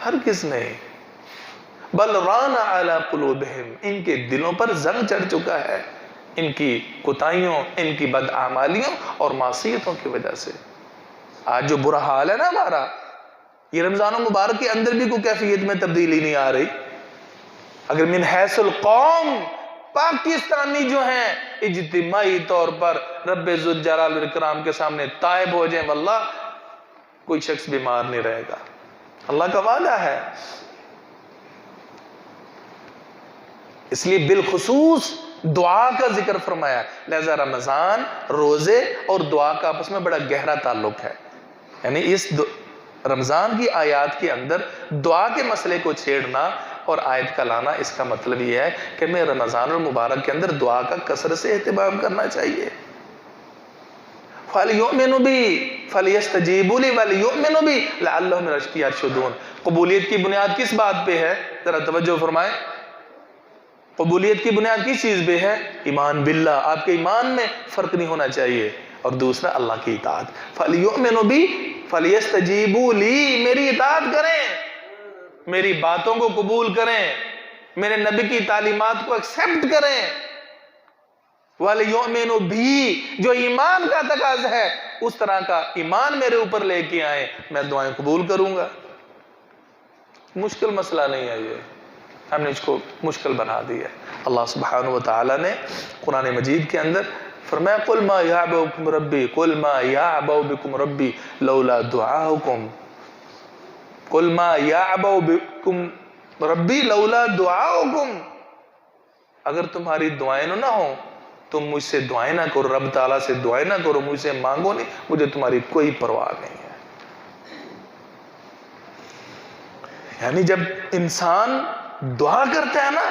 ہرگز نہیں، بل ران علی قلوبہم، ان کے دلوں پر زنگ چڑھ چکا ہے ان کی کوتاہیوں، ان کی بدعمالیوں اور معصیتوں کی وجہ سے۔ آج جو برا حال ہے نا ہمارا، یہ رمضان المبارک کے اندر بھی کوئی کیفیت میں تبدیلی نہیں آ رہی۔ اگر من حیث القوم پاکستانی جو ہیں اجتماعی طور پر رب ذوالجلال والاکرام کے سامنے تائب ہو جائیں، واللہ کوئی شخص بیمار نہیں رہے گا، اللہ کا وعدہ ہے۔ اس لیے بالخصوص دعا کا ذکر فرمایا، لہذا رمضان روزے اور دعا کا آپس میں بڑا گہرا تعلق ہے۔ یعنی اس رمضان کی آیات کے اندر دعا کے مسئلے کو چھیڑنا اور آیت کا لانا، اس کا مطلب یہ ہے کہ میں رمضان المبارک کے اندر دعا کا کثرت سے اہتمام کرنا چاہیے۔ فَلْيُؤْمِنُوا بِي فَلْيَسْتَجِيبُوا لِي وَلْيُؤْمِنُوا بِي لَعَلَّهُمْ يَرْشُدُونَ۔ قبولیت کی بنیاد کس بات پہ ہے؟ ذرا توجہ فرمائیں، قبولیت کی بنیاد کس چیز پہ ہے؟ ایمان باللہ، آپ کے ایمان میں فرق نہیں ہونا چاہیے، اور دوسرا اللہ کی اطاعت۔ فَلْيُؤْمِنُوا بِي فَلْيَسْتَجِيبُوا لِي، میری اطاعت کریں، میری باتوں کو قبول کریں، میرے نبی کی تعلیمات کو ایکسپٹ کریں۔ وَلْيُؤْمِنُوا بِي، جو ایمان کا تقاضا ہے اس طرح کا ایمان میرے اوپر لے کے آئیں، میں دعائیں قبول کروں گا۔ مشکل مسئلہ نہیں ہے یہ، ہم نے اس کو مشکل بنا دیا ہے۔ اللہ سبحانہ وتعالی نے قرآن مجید کے اندر فرمایا قُلْ مَا يَعْبَوْ بِكُمْ رَبِّي قُلْ مَا يَعْبَوْ بِكُمْ رَبِّي لَوْلَا دُعَاؤُكُمْ قُلْ مَا يَعْبَوْ بِكُمْ رَبِّي لَوْلَا دُعَاؤُكُمْ، اگر تمہاری دعائیں نہ ہوں، تم مجھ سے دعائیں نہ کرو، رب تعالیٰ سے دعائیں نہ کرو، مجھ سے مانگو نہیں، مجھے تمہاری کوئی پرواہ نہیں ہے۔ یعنی جب انسان دعا کرتا ہے نا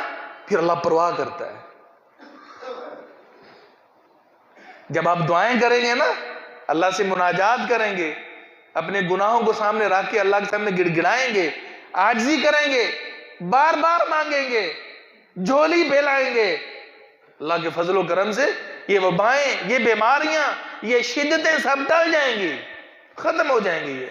پھر اللہ پرواہ کرتا ہے۔ جب آپ دعائیں کریں گے نا، اللہ سے مناجات کریں گے، اپنے گناہوں کو سامنے رکھ کے اللہ کے سامنے گڑ گڑائیں گے، عاجزی کریں گے، بار بار مانگیں گے، جھولی پھیلائیں گے، اللہ کے فضل و کرم سے یہ وبائیں، یہ بیماریاں، یہ شدتیں سب ٹل جائیں گی، ختم ہو جائیں گی۔ یہ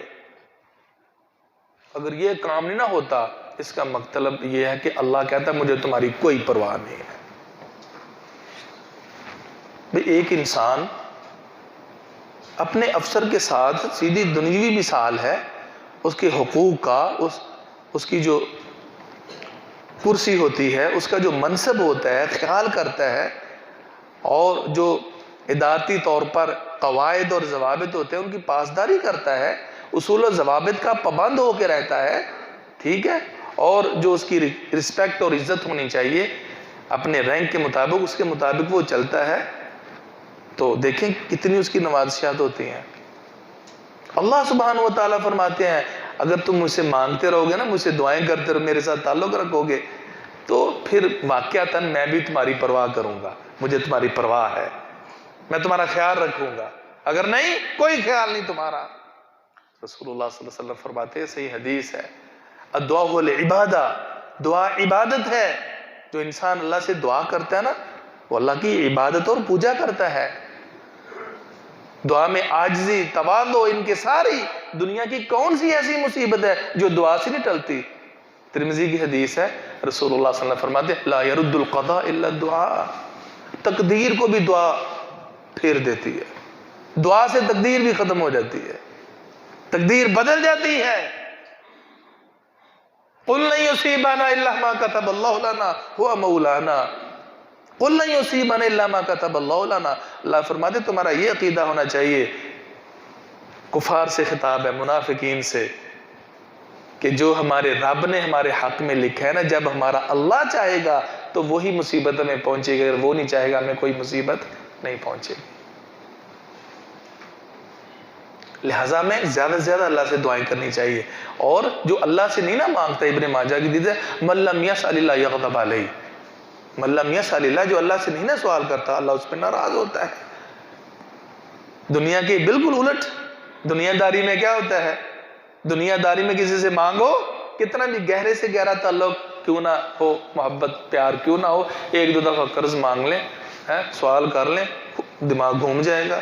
اگر یہ کام نہیں نہ ہوتا، اس کا مطلب یہ ہے کہ اللہ کہتا ہے مجھے تمہاری کوئی پرواہ نہیں ہے۔ ایک انسان اپنے افسر کے ساتھ سیدھی دنیوی مثال ہے، اس کے حقوق کا، اس کی جو کرسی ہوتی ہے، اس کا جو منصب ہوتا ہے، خیال کرتا ہے، اور جو ادارتی طور پر قواعد اور ضوابط ہوتے ہیں ان کی پاسداری کرتا ہے، اصول و ضوابط کا پابند ہو کے رہتا ہے، ٹھیک ہے، اور جو اس کی رسپیکٹ اور عزت ہونی چاہیے اپنے رینک کے مطابق، اس کے مطابق وہ چلتا ہے، تو دیکھیں کتنی اس کی نوازشات ہوتی ہیں۔ اللہ سبحانہ و تعالیٰ فرماتے ہیں اگر تم مجھ سے مانگتے رہو گے نا، مجھ سے دعائیں کرتے رہو، میرے ساتھ تعلق رکھو گے، تو پھر واقعتاً میں بھی تمہاری پرواہ کروں گا، مجھے تمہاری پرواہ ہے، میں تمہارا خیال رکھوں گا، اگر نہیں کوئی خیال نہیں تمہارا۔ رسول اللہ صلی اللہ علیہ وسلم فرماتے ہیں، صحیح حدیث ہے، الدعاء هو العبادہ، دعا عبادت ہے۔ جو انسان اللہ سے دعا کرتا ہے نا، وہ اللہ کی عبادت اور پوجا کرتا ہے۔ دعا میں عاجزی، تواضع، ان کے ساری دنیا کی کون سی ایسی مصیبت ہے جو دعا سے نہیں ٹلتی؟ ترمذی کی حدیث ہے، رسول اللہ صلی اللہ علیہ وسلم فرماتے ہیں لا يرد القضاء الا الدعاء، تقدیر کو بھی دعا پھیر دیتی ہے، دعا سے تقدیر بھی ختم ہو جاتی ہے، تقدیر بدل جاتی ہے۔ قل لن يصيبنا الا ما كتب الله لنا هو مولانا، قل لن يصيبنا الا ما كتب الله لنا۔ اللہ فرماتے تمہارا یہ عقیدہ ہونا چاہیے، کفار سے خطاب ہے، منافقین سے، کہ جو ہمارے رب نے ہمارے حق میں لکھا ہے نا، جب ہمارا اللہ چاہے گا تو وہی مصیبت ہمیں پہنچے گی، اگر وہ نہیں چاہے گا ہمیں کوئی مصیبت نہیں پہنچے گی۔ لہٰذا میں زیادہ سے زیادہ اللہ سے دعائیں کرنی چاہیے، اور جو اللہ سے نہیں نہ مانگتا، ابن ماجہ کی حدیث ہے من لم یسأل اللہ یغضب علیہ، من لم یسأل اللہ، جو اللہ سے نہیں نہ سوال کرتا اللہ اس پہ ناراض ہوتا ہے۔ دنیا کے بالکل الٹ، دنیا داری میں کیا ہوتا ہے؟ دنیا داری میں کسی سے مانگو، کتنا بھی گہرے سے گہرا تعلق کیوں نہ ہو، محبت پیار کیوں نہ ہو، ایک دو دفعہ قرض مانگ لیں، سوال کر لیں، دماغ گھوم جائے گا۔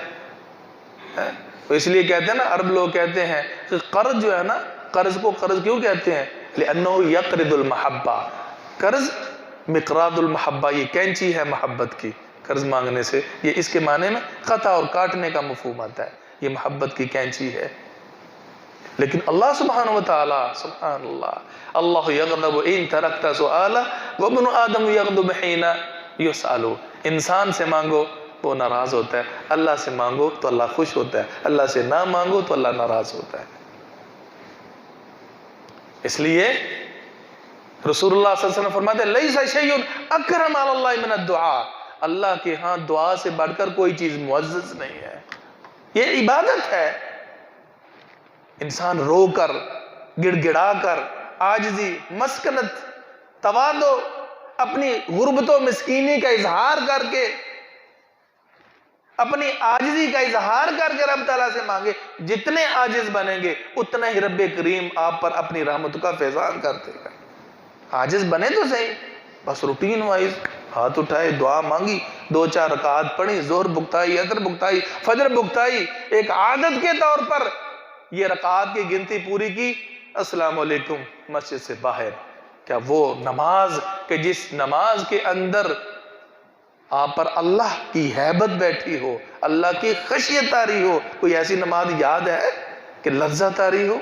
اس لیے کہتے ہیں نا، عرب لوگ کہتے ہیں کہ قرض جو ہے نا، قرض کو قرض کیوں کہتے ہیں؟ لأنه يقرض المحبہ، قرض مقراض المحبہ، یہ کینچی ہے محبت کی، قرض مانگنے سے یہ اس کے معنی میں قطع اور کاٹنے کا مفہوم آتا ہے، یہ محبت کی کینچی ہے۔ لیکن اللہ سبحانہ وتعالی، سبحان اللہ، اللہ یغضب ان ترکت سؤالہ وابن آدم یغضب حین یسأل، انسان سے مانگو وہ ناراض ہوتا ہے، اللہ سے مانگو تو اللہ خوش ہوتا ہے، اللہ سے نہ مانگو تو اللہ ناراض ہوتا ہے۔ اس لیے رسول اللہ صلی اللہ علیہ وسلم فرماتے ہیں لیس شیء اکرم علی اللہ من الدعاء، اللہ کے ہاں دعا سے بڑھ کر کوئی چیز معزز نہیں ہے، یہ عبادت ہے۔ انسان رو کر، گڑ گڑا کر، عاجزی، مسکنت، تواضع، اپنی غربت و مسکینی کا اظہار کر کے، اپنی عاجزی کا اظہار کر کے رب تعالیٰ سے مانگے، جتنے عاجز بنیں گے اتنا ہی رب کریم آپ پر اپنی رحمت کا فیضان کر دے گا۔ عاجز بنے تو صحیح، بس روٹین وائز ہاتھ اٹھائے، دعا مانگی، 2-4 رکعات پڑھی، ظہر بھگتائی، عصر بھگتائی، فجر بھگتائی، ایک عادت کے طور پر یہ رکعات کی گنتی پوری کی، السلام علیکم مسجد سے باہر۔ کیا وہ نماز کہ جس نماز کے اندر آپ پر اللہ کی ہیبت بیٹھی ہو، اللہ کی خشیت آری ہو، کوئی ایسی نماز یاد ہے کہ لذت آری ہو؟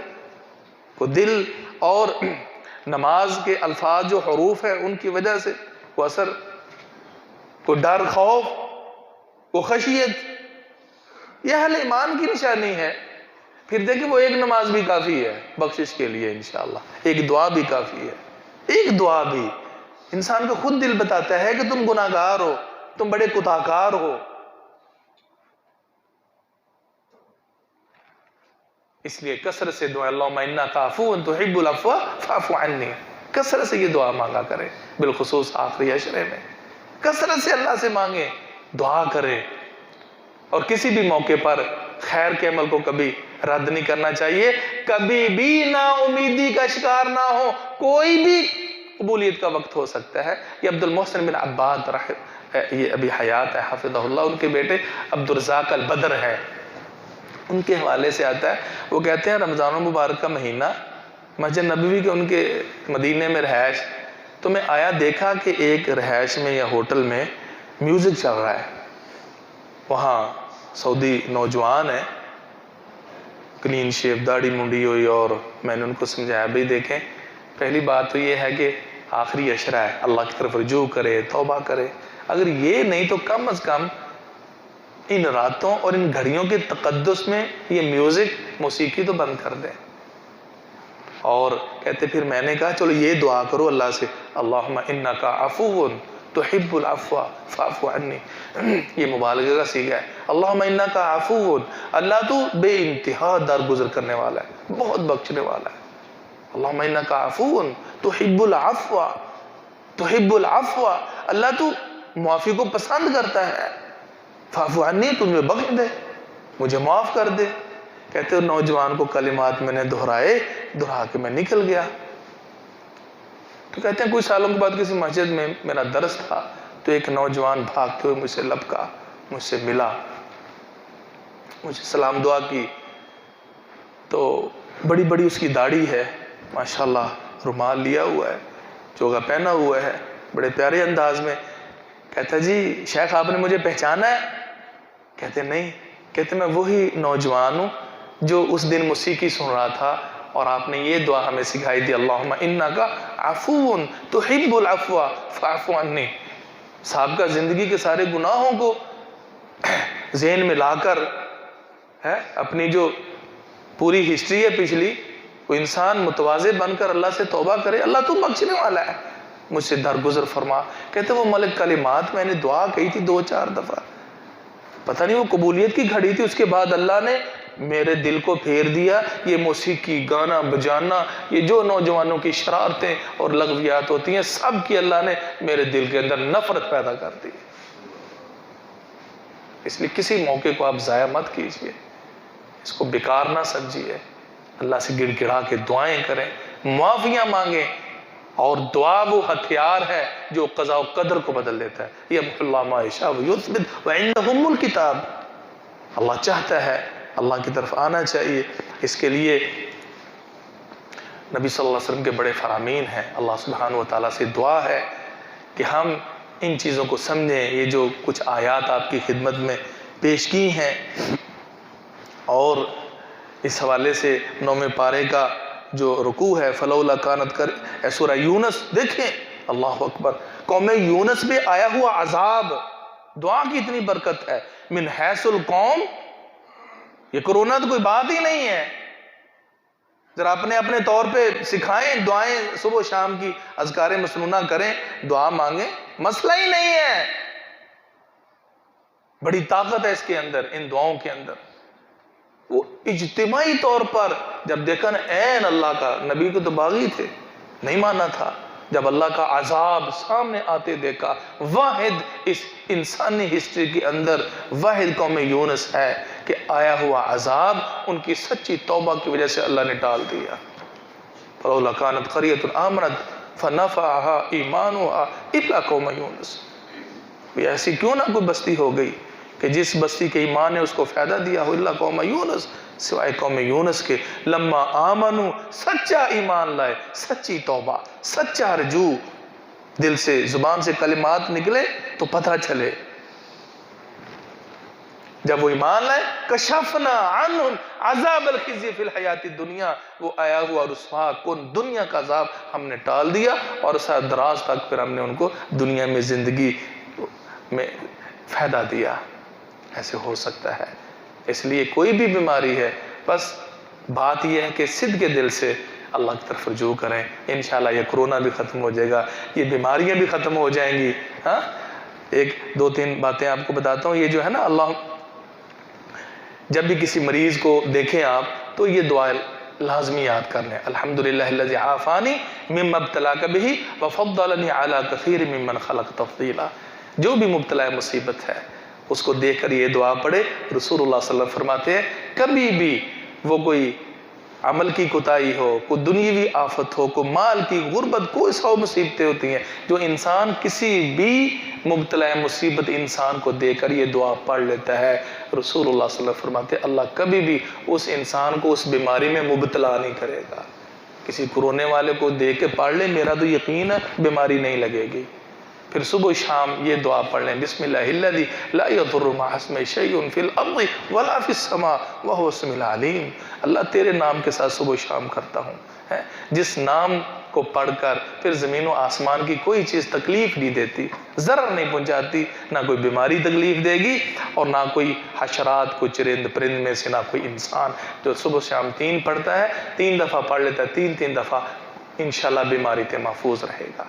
کوئی دل اور نماز کے الفاظ جو حروف ہیں ان کی وجہ سے کوئی اثر، کوئی ڈر، خوف، کوئی خشیت، یہ اہل ایمان کی نشانی ہے۔ پھر دیکھیں وہ ایک نماز بھی کافی ہے بخشش کے لیے انشاءاللہ، ایک دعا بھی کافی ہے، ایک دعا بھی انسان کو خود دل بتاتا ہے کہ تم گناہگار ہو، تم بڑے کتاکار ہو۔ اس لیے کثرت سے دعا، اللہم انک عفو تحب العفو فاعف عنی، کثرت سے یہ دعا مانگا کرے، بالخصوص آخری عشرے میں کثرت سے اللہ سے مانگے، دعا کرے، اور کسی بھی موقع پر خیر کے عمل کو کبھی رد نہیں کرنا چاہیے، کبھی بھی نا امیدی کا شکار نہ ہو، کوئی بھی قبولیت کا وقت ہو سکتا ہے۔ یہ عبد المحسن بن عباد یہ ابھی حیات ہے حفظہ اللہ، ان کے بیٹے عبد الرزاق البدر ہے، ان کے حوالے سے آتا ہے، وہ کہتے ہیں رمضان المبارک کا مہینہ، مسجد نبوی کے ان کے مدینے میں رہائش، تو میں آیا دیکھا کہ ایک رہائش میں یا ہوٹل میں میوزک چل رہا ہے، وہاں سعودی نوجوان ہے، کلین شیپ، داڑھی منڈی ہوئی، اور میں نے ان کو سمجھایا بھئی دیکھیں، پہلی بات تو یہ ہے کہ آخری عشرہ ہے، اللہ کی طرف رجوع کرے، توبہ کرے، اگر یہ نہیں تو کم از کم ان راتوں اور ان گھڑیوں کے تقدس میں یہ میوزک، موسیقی تو بند کر دیں۔ اور کہتے پھر میں نے کہا چلو یہ دعا کرو اللہ سے، اللہم انکا عفو تحب العفو فاعف عني، یہ مبالغہ کا صیغہ ہے۔ اللہم انک عفو، اللہ تو بے انتہا درگزر کرنے والا ہے، بہت بخشنے والا ہے۔ اللہم انک عفو تحب العفو، تحب العفو، اللہ تو معافی کو پسند کرتا ہے۔ فاعف عني، تو مجھے بخش دے، مجھے معاف کر دے۔ کہتے ہیں نوجوان کو کلمات میں نے دہرائے، دہرا کے میں نکل گیا۔ تو کہتے ہیں کچھ سالوں کے بعد کسی مسجد میں میرا درس تھا، تو ایک نوجوان بھاگتے ہوئے مجھ سے لپکا، مجھ سے ملا، مجھے سلام دعا کی۔ تو بڑی بڑی اس کی داڑھی ہے، ماشاءاللہ، رومال لیا ہوا ہے، چوگا پہنا ہوا ہے، بڑے پیارے انداز میں۔ کہتا جی شیخ آپ نے مجھے پہچانا ہے؟ کہتے نہیں۔ کہتے میں وہی نوجوان ہوں جو اس دن موسیقی سن رہا تھا اور آپ نے یہ دعا ہمیں سکھائی تھی، اللہم انک عفو تحب العفو فاعف عني۔ سابقہ زندگی کے سارے گناہوں کو ذہن میں لا کر، اپنی جو پوری ہسٹری ہے پچھلی، وہ انسان متواضع بن کر اللہ سے توبہ کرے، اللہ تو بخشنے والا ہے، مجھ سے درگزر فرما۔ کہتے وہ ملک کلمات میں نے دعا کہی تھی 2-4 دفعہ، پتہ نہیں وہ قبولیت کی گھڑی تھی، اس کے بعد اللہ نے میرے دل کو پھیر دیا۔ یہ موسیقی، گانا بجانا، یہ جو نوجوانوں کی شرارتیں اور لغویات ہوتی ہیں، سب کی اللہ نے میرے دل کے اندر نفرت پیدا کر دی۔ اس لیے کسی موقع کو آپ ضائع مت کیجیے، اس کو بیکار نہ سمجھیے، اللہ سے گڑ گڑا کے دعائیں کریں، معافیاں مانگیں، اور دعا وہ ہتھیار ہے جو قضاء و قدر کو بدل دیتا ہے۔ یمحو اللہ ما یشاء ویثبت وعنده ام الکتاب، اللہ چاہتا ہے، اللہ کی طرف آنا چاہیے۔ اس کے لیے نبی صلی اللہ علیہ وسلم کے بڑے فرامین ہیں، اللہ سبحانہ وتعالیٰ سے دعا ہے کہ ہم ان چیزوں کو سمجھیں۔ یہ جو کچھ آیات آپ کی خدمت میں پیش کی ہیں، اور اس حوالے سے 9ویں پارے کا جو رکوع ہے، فلولا کانت کر، سورہ یونس دیکھیں، اللہ اکبر، قوم یونس میں آیا ہوا عذاب، دعا کی اتنی برکت ہے۔ من حیث القوم، یہ کرونا تو کوئی بات ہی نہیں ہے، ذرا اپنے طور پہ سکھائیں، دعائیں صبح و شام کی اذکار مسنونہ کریں، دعا مانگیں، مسئلہ ہی نہیں ہے۔ بڑی طاقت ہے اس کے اندر، ان دعاؤں کے اندر۔ وہ اجتماعی طور پر جب دیکھا نا، عین اللہ کا، نبی کو تو باغی تھے، نہیں مانا تھا، جب اللہ کا عذاب سامنے آتے دیکھا، واحد اس انسانی ہسٹری کے اندر واحد قوم یونس ہے کہ آیا ہوا عذاب ان کی سچی توبہ کی وجہ سے اللہ نے ٹال دیا۔ فلولا کانت قریۃ آمنت فنفعها ایمانها الا قوم یونس، کوئی ایسی کیوں نہ کوئی بستی ہو گئی کہ جس بستی کے ایمان نے اس کو فائدہ دیا ہو، الا قوم یونس، سوائے قوم یونس کے، لما آمنو، سچا ایمان لائے، سچی توبہ، سچا رجوع، دل سے زبان سے کلمات نکلے تو پتہ چلے۔ جب وہ ایمان لائے، کشفنا عنہم عذاب الخزی فی الحیات الدنیا، وہ آیا ہوا رسوا کن دنیا کا عذاب ہم نے ٹال دیا، اور ساتھ دراز تک پھر ہم نے ان کو دنیا میں زندگی میں فائدہ دیا۔ ایسے ہو سکتا ہے۔ اس لیے کوئی بھی بیماری ہے، بس بات یہ ہے کہ صدق کے دل سے اللہ کی طرف رجوع کریں، انشاءاللہ یہ کرونا بھی ختم ہو جائے گا، یہ بیماریاں بھی ختم ہو جائیں گی۔ ہاں، 1-2-3 باتیں آپ کو بتاتا ہوں۔ یہ جو ہے نا، اللہ جب بھی کسی مریض کو دیکھیں آپ تو یہ دعا لازمی یاد کر لیں، الحمدللہ الذی عافانی مما ابتلاک بہ وفضلنی علی کثیر ممن خلق تفضیلا۔ جو بھی مبتلا مصیبت ہے اس کو دیکھ کر یہ دعا پڑھے۔ رسول اللہ صلی اللہ علیہ وسلم فرماتے ہیں کبھی بھی وہ کوئی عمل کی کوتاہی ہو، کوئی دنیاوی آفت ہو، کوئی مال کی غربت، کوئی 100 مصیبتیں ہوتی ہیں، جو انسان کسی بھی مبتلا مصیبت انسان کو دے کر یہ دعا پڑھ لیتا ہے، رسول اللہ صلی اللہ علیہ وسلم فرماتے ہیں اللہ کبھی بھی اس انسان کو اس بیماری میں مبتلا نہیں کرے گا۔ کسی کورونے والے کو دے کے پڑھ لے، میرا تو یقین ہے بیماری نہیں لگے گی۔ پھر صبح و شام یہ دعا پڑھ لیں، بسم اللہ الذی لا یضر مع اسمہ شیء فی الارض ولا فی السماء وہو السمیع العلیم۔ اللہ تیرے نام کے ساتھ صبح و شام کرتا ہوں، جس نام کو پڑھ کر پھر زمین و آسمان کی کوئی چیز تکلیف نہیں دیتی، ضرر نہیں پہنچاتی، نہ کوئی بیماری تکلیف دے گی اور نہ کوئی حشرات، کوئی چرند پرند میں سے، نہ کوئی انسان۔ جو صبح و شام 3 پڑھتا ہے، 3 دفعہ پڑھ لیتا ہے، 3 دفعہ، انشاءاللہ بیماری تے محفوظ رہے گا۔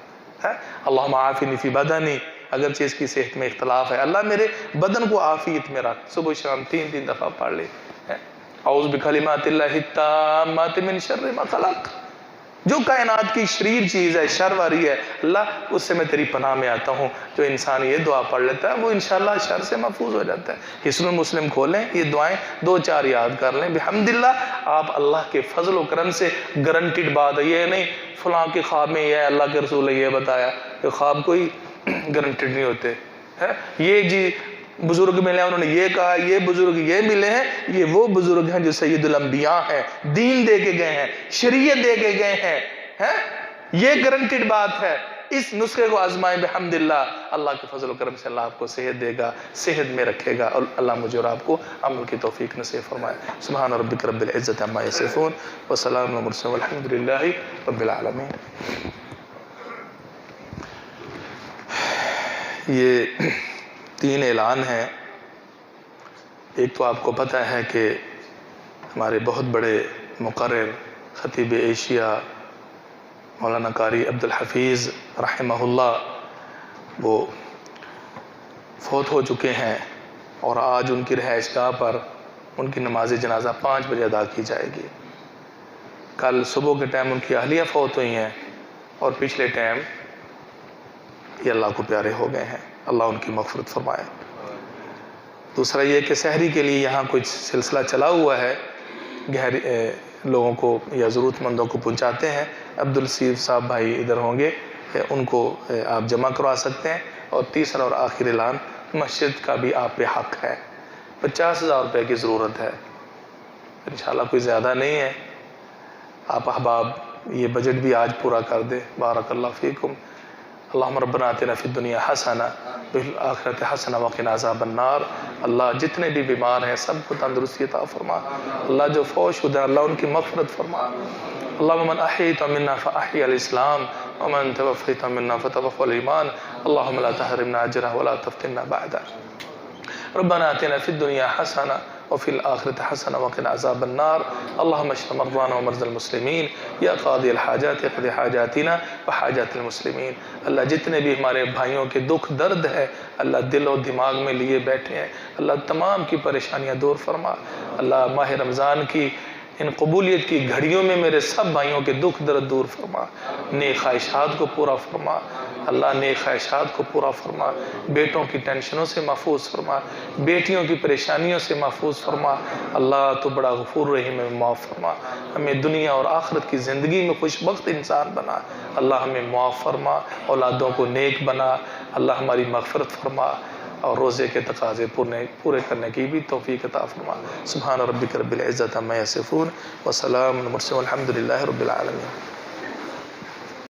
اللہم عافنی فی بدنی اگرچہ اس کی صحت میں اختلاف ہے، اللہ میرے بدن کو عافیت میں رکھ۔ صبح شام 3 دفعہ پڑھ لے، اعوذ بکلمات اللہ التامات من شر ما خلق۔ جو کائنات کی شریر چیز ہے، شر والی ہے، اللہ اس سے میں تیری پناہ میں آتا ہوں۔ جو انسان یہ دعا پڑھ لیتا ہے وہ انشاءاللہ شر سے محفوظ ہو جاتا ہے۔ حصن المسلم کھولیں، یہ دعائیں 2-4 یاد کر لیں، بحمدللہ آپ اللہ کے فضل و کرم سے گارنٹیڈ بات ہے۔ یہ نہیں فلاں کے خواب میں یہ ہے، اللہ کے رسول نے یہ بتایا، کہ خواب کوئی گارنٹیڈ نہیں ہوتے۔ یہ جی بزرگ ملے ہیں، انہوں نے یہ کہا، یہ بزرگ یہ ملے ہیں، یہ وہ بزرگ ہیں جو سید الانبیاء ہیں، دین دے کے گئے ہیں، شریعت دے کے گئے ہیں، یہ گارنٹیڈ بات ہے۔ اس نسخے کو آزمائیں، بحمدللہ اللہ کے فضل و کرم سے اللہ آپ کو صحت دے گا، صحت میں رکھے گا، اور اللہ مجھے اور آپ کو عمل کی توفیق نصیب فرمائے۔ سبحان ربک رب العزت عما یصفون وسلام علی المرسلین والحمد للہ رب العالمین۔ یہ 3 اعلان ہیں۔ ایک تو آپ کو پتہ ہے کہ ہمارے بہت بڑے مقرر خطیب ایشیا مولانا قاری عبدالحفیظ رحمہ اللہ وہ فوت ہو چکے ہیں، اور آج ان کی رہائش گاہ پر ان کی نماز جنازہ 5 بجے ادا کی جائے گی۔ کل صبح کے ٹائم ان کی اہلیہ فوت ہوئی ہیں، اور پچھلے ٹائم یہ اللہ کو پیارے ہو گئے ہیں، اللہ ان کی مغفرت فرمائے۔ دوسرا یہ کہ سحری کے لیے یہاں کچھ سلسلہ چلا ہوا ہے، لوگوں کو یا ضرورت مندوں کو پہنچاتے ہیں۔ عبداللطیف صاحب بھائی ادھر ہوں گے، ان کو آپ جمع کروا سکتے ہیں۔ اور تیسرا اور آخر اعلان، مسجد کا بھی آپ پہ حق ہے، 50,000 روپے کی ضرورت ہے، انشاءاللہ کوئی زیادہ نہیں ہے۔ آپ احباب یہ بجٹ بھی آج پورا کر دیں، بارک اللہ فیکم۔ اللہم ربنا آتنا فی الدنیا حسنہ وفی الآخرۃ حسنہ وقنا عذاب النار۔ اللہ جتنے بھی بیمار ہیں سب کو تندرستی عطا فرما، اللہ جو فوت شدہ اللہ ان کی مغفرت فرما۔ اللہم من احییت منا فاحی الاسلام ومن توفیت منا فتوفى الایمان، اللہم لا تحرمنا اجرہ ولا تفتنا بعدہ۔ ربنا آتنا فی الدنیا حسنہ وفی الآخرۃ حسنہ وقنا عذاب النار۔ اللہم اشف مرضانا ومرضى المسلمین یا قاضی الحاجات اقض حاجاتنا وحاجات المسلمین۔ اللہ جتنے بھی ہمارے بھائیوں کے دکھ درد ہے اللہ دل و دماغ میں لیے بیٹھے ہیں، اللہ تمام کی پریشانیاں دور فرما۔ اللہ ماہ رمضان کی ان قبولیت کی گھڑیوں میں میرے سب بھائیوں کے دکھ درد دور فرما، نیک خواہشات کو پورا فرما، اللہ نیک خواہشات کو پورا فرما، بیٹوں کی ٹینشنوں سے محفوظ فرما، بیٹیوں کی پریشانیوں سے محفوظ فرما۔ اللہ تو بڑا غفور رحیم ہے، معاف فرما، ہمیں دنیا اور آخرت کی زندگی میں خوش بخت انسان بنا، اللہ ہمیں معاف فرما، اولادوں کو نیک بنا، اللہ ہماری مغفرت فرما، اور روزے کے تقاضے پورے کرنے کی بھی توفیق عطا فرما۔ سبحان ربک رب العزت عما یصفون وسلام علی المرسلین والحمد للہ رب العالمین۔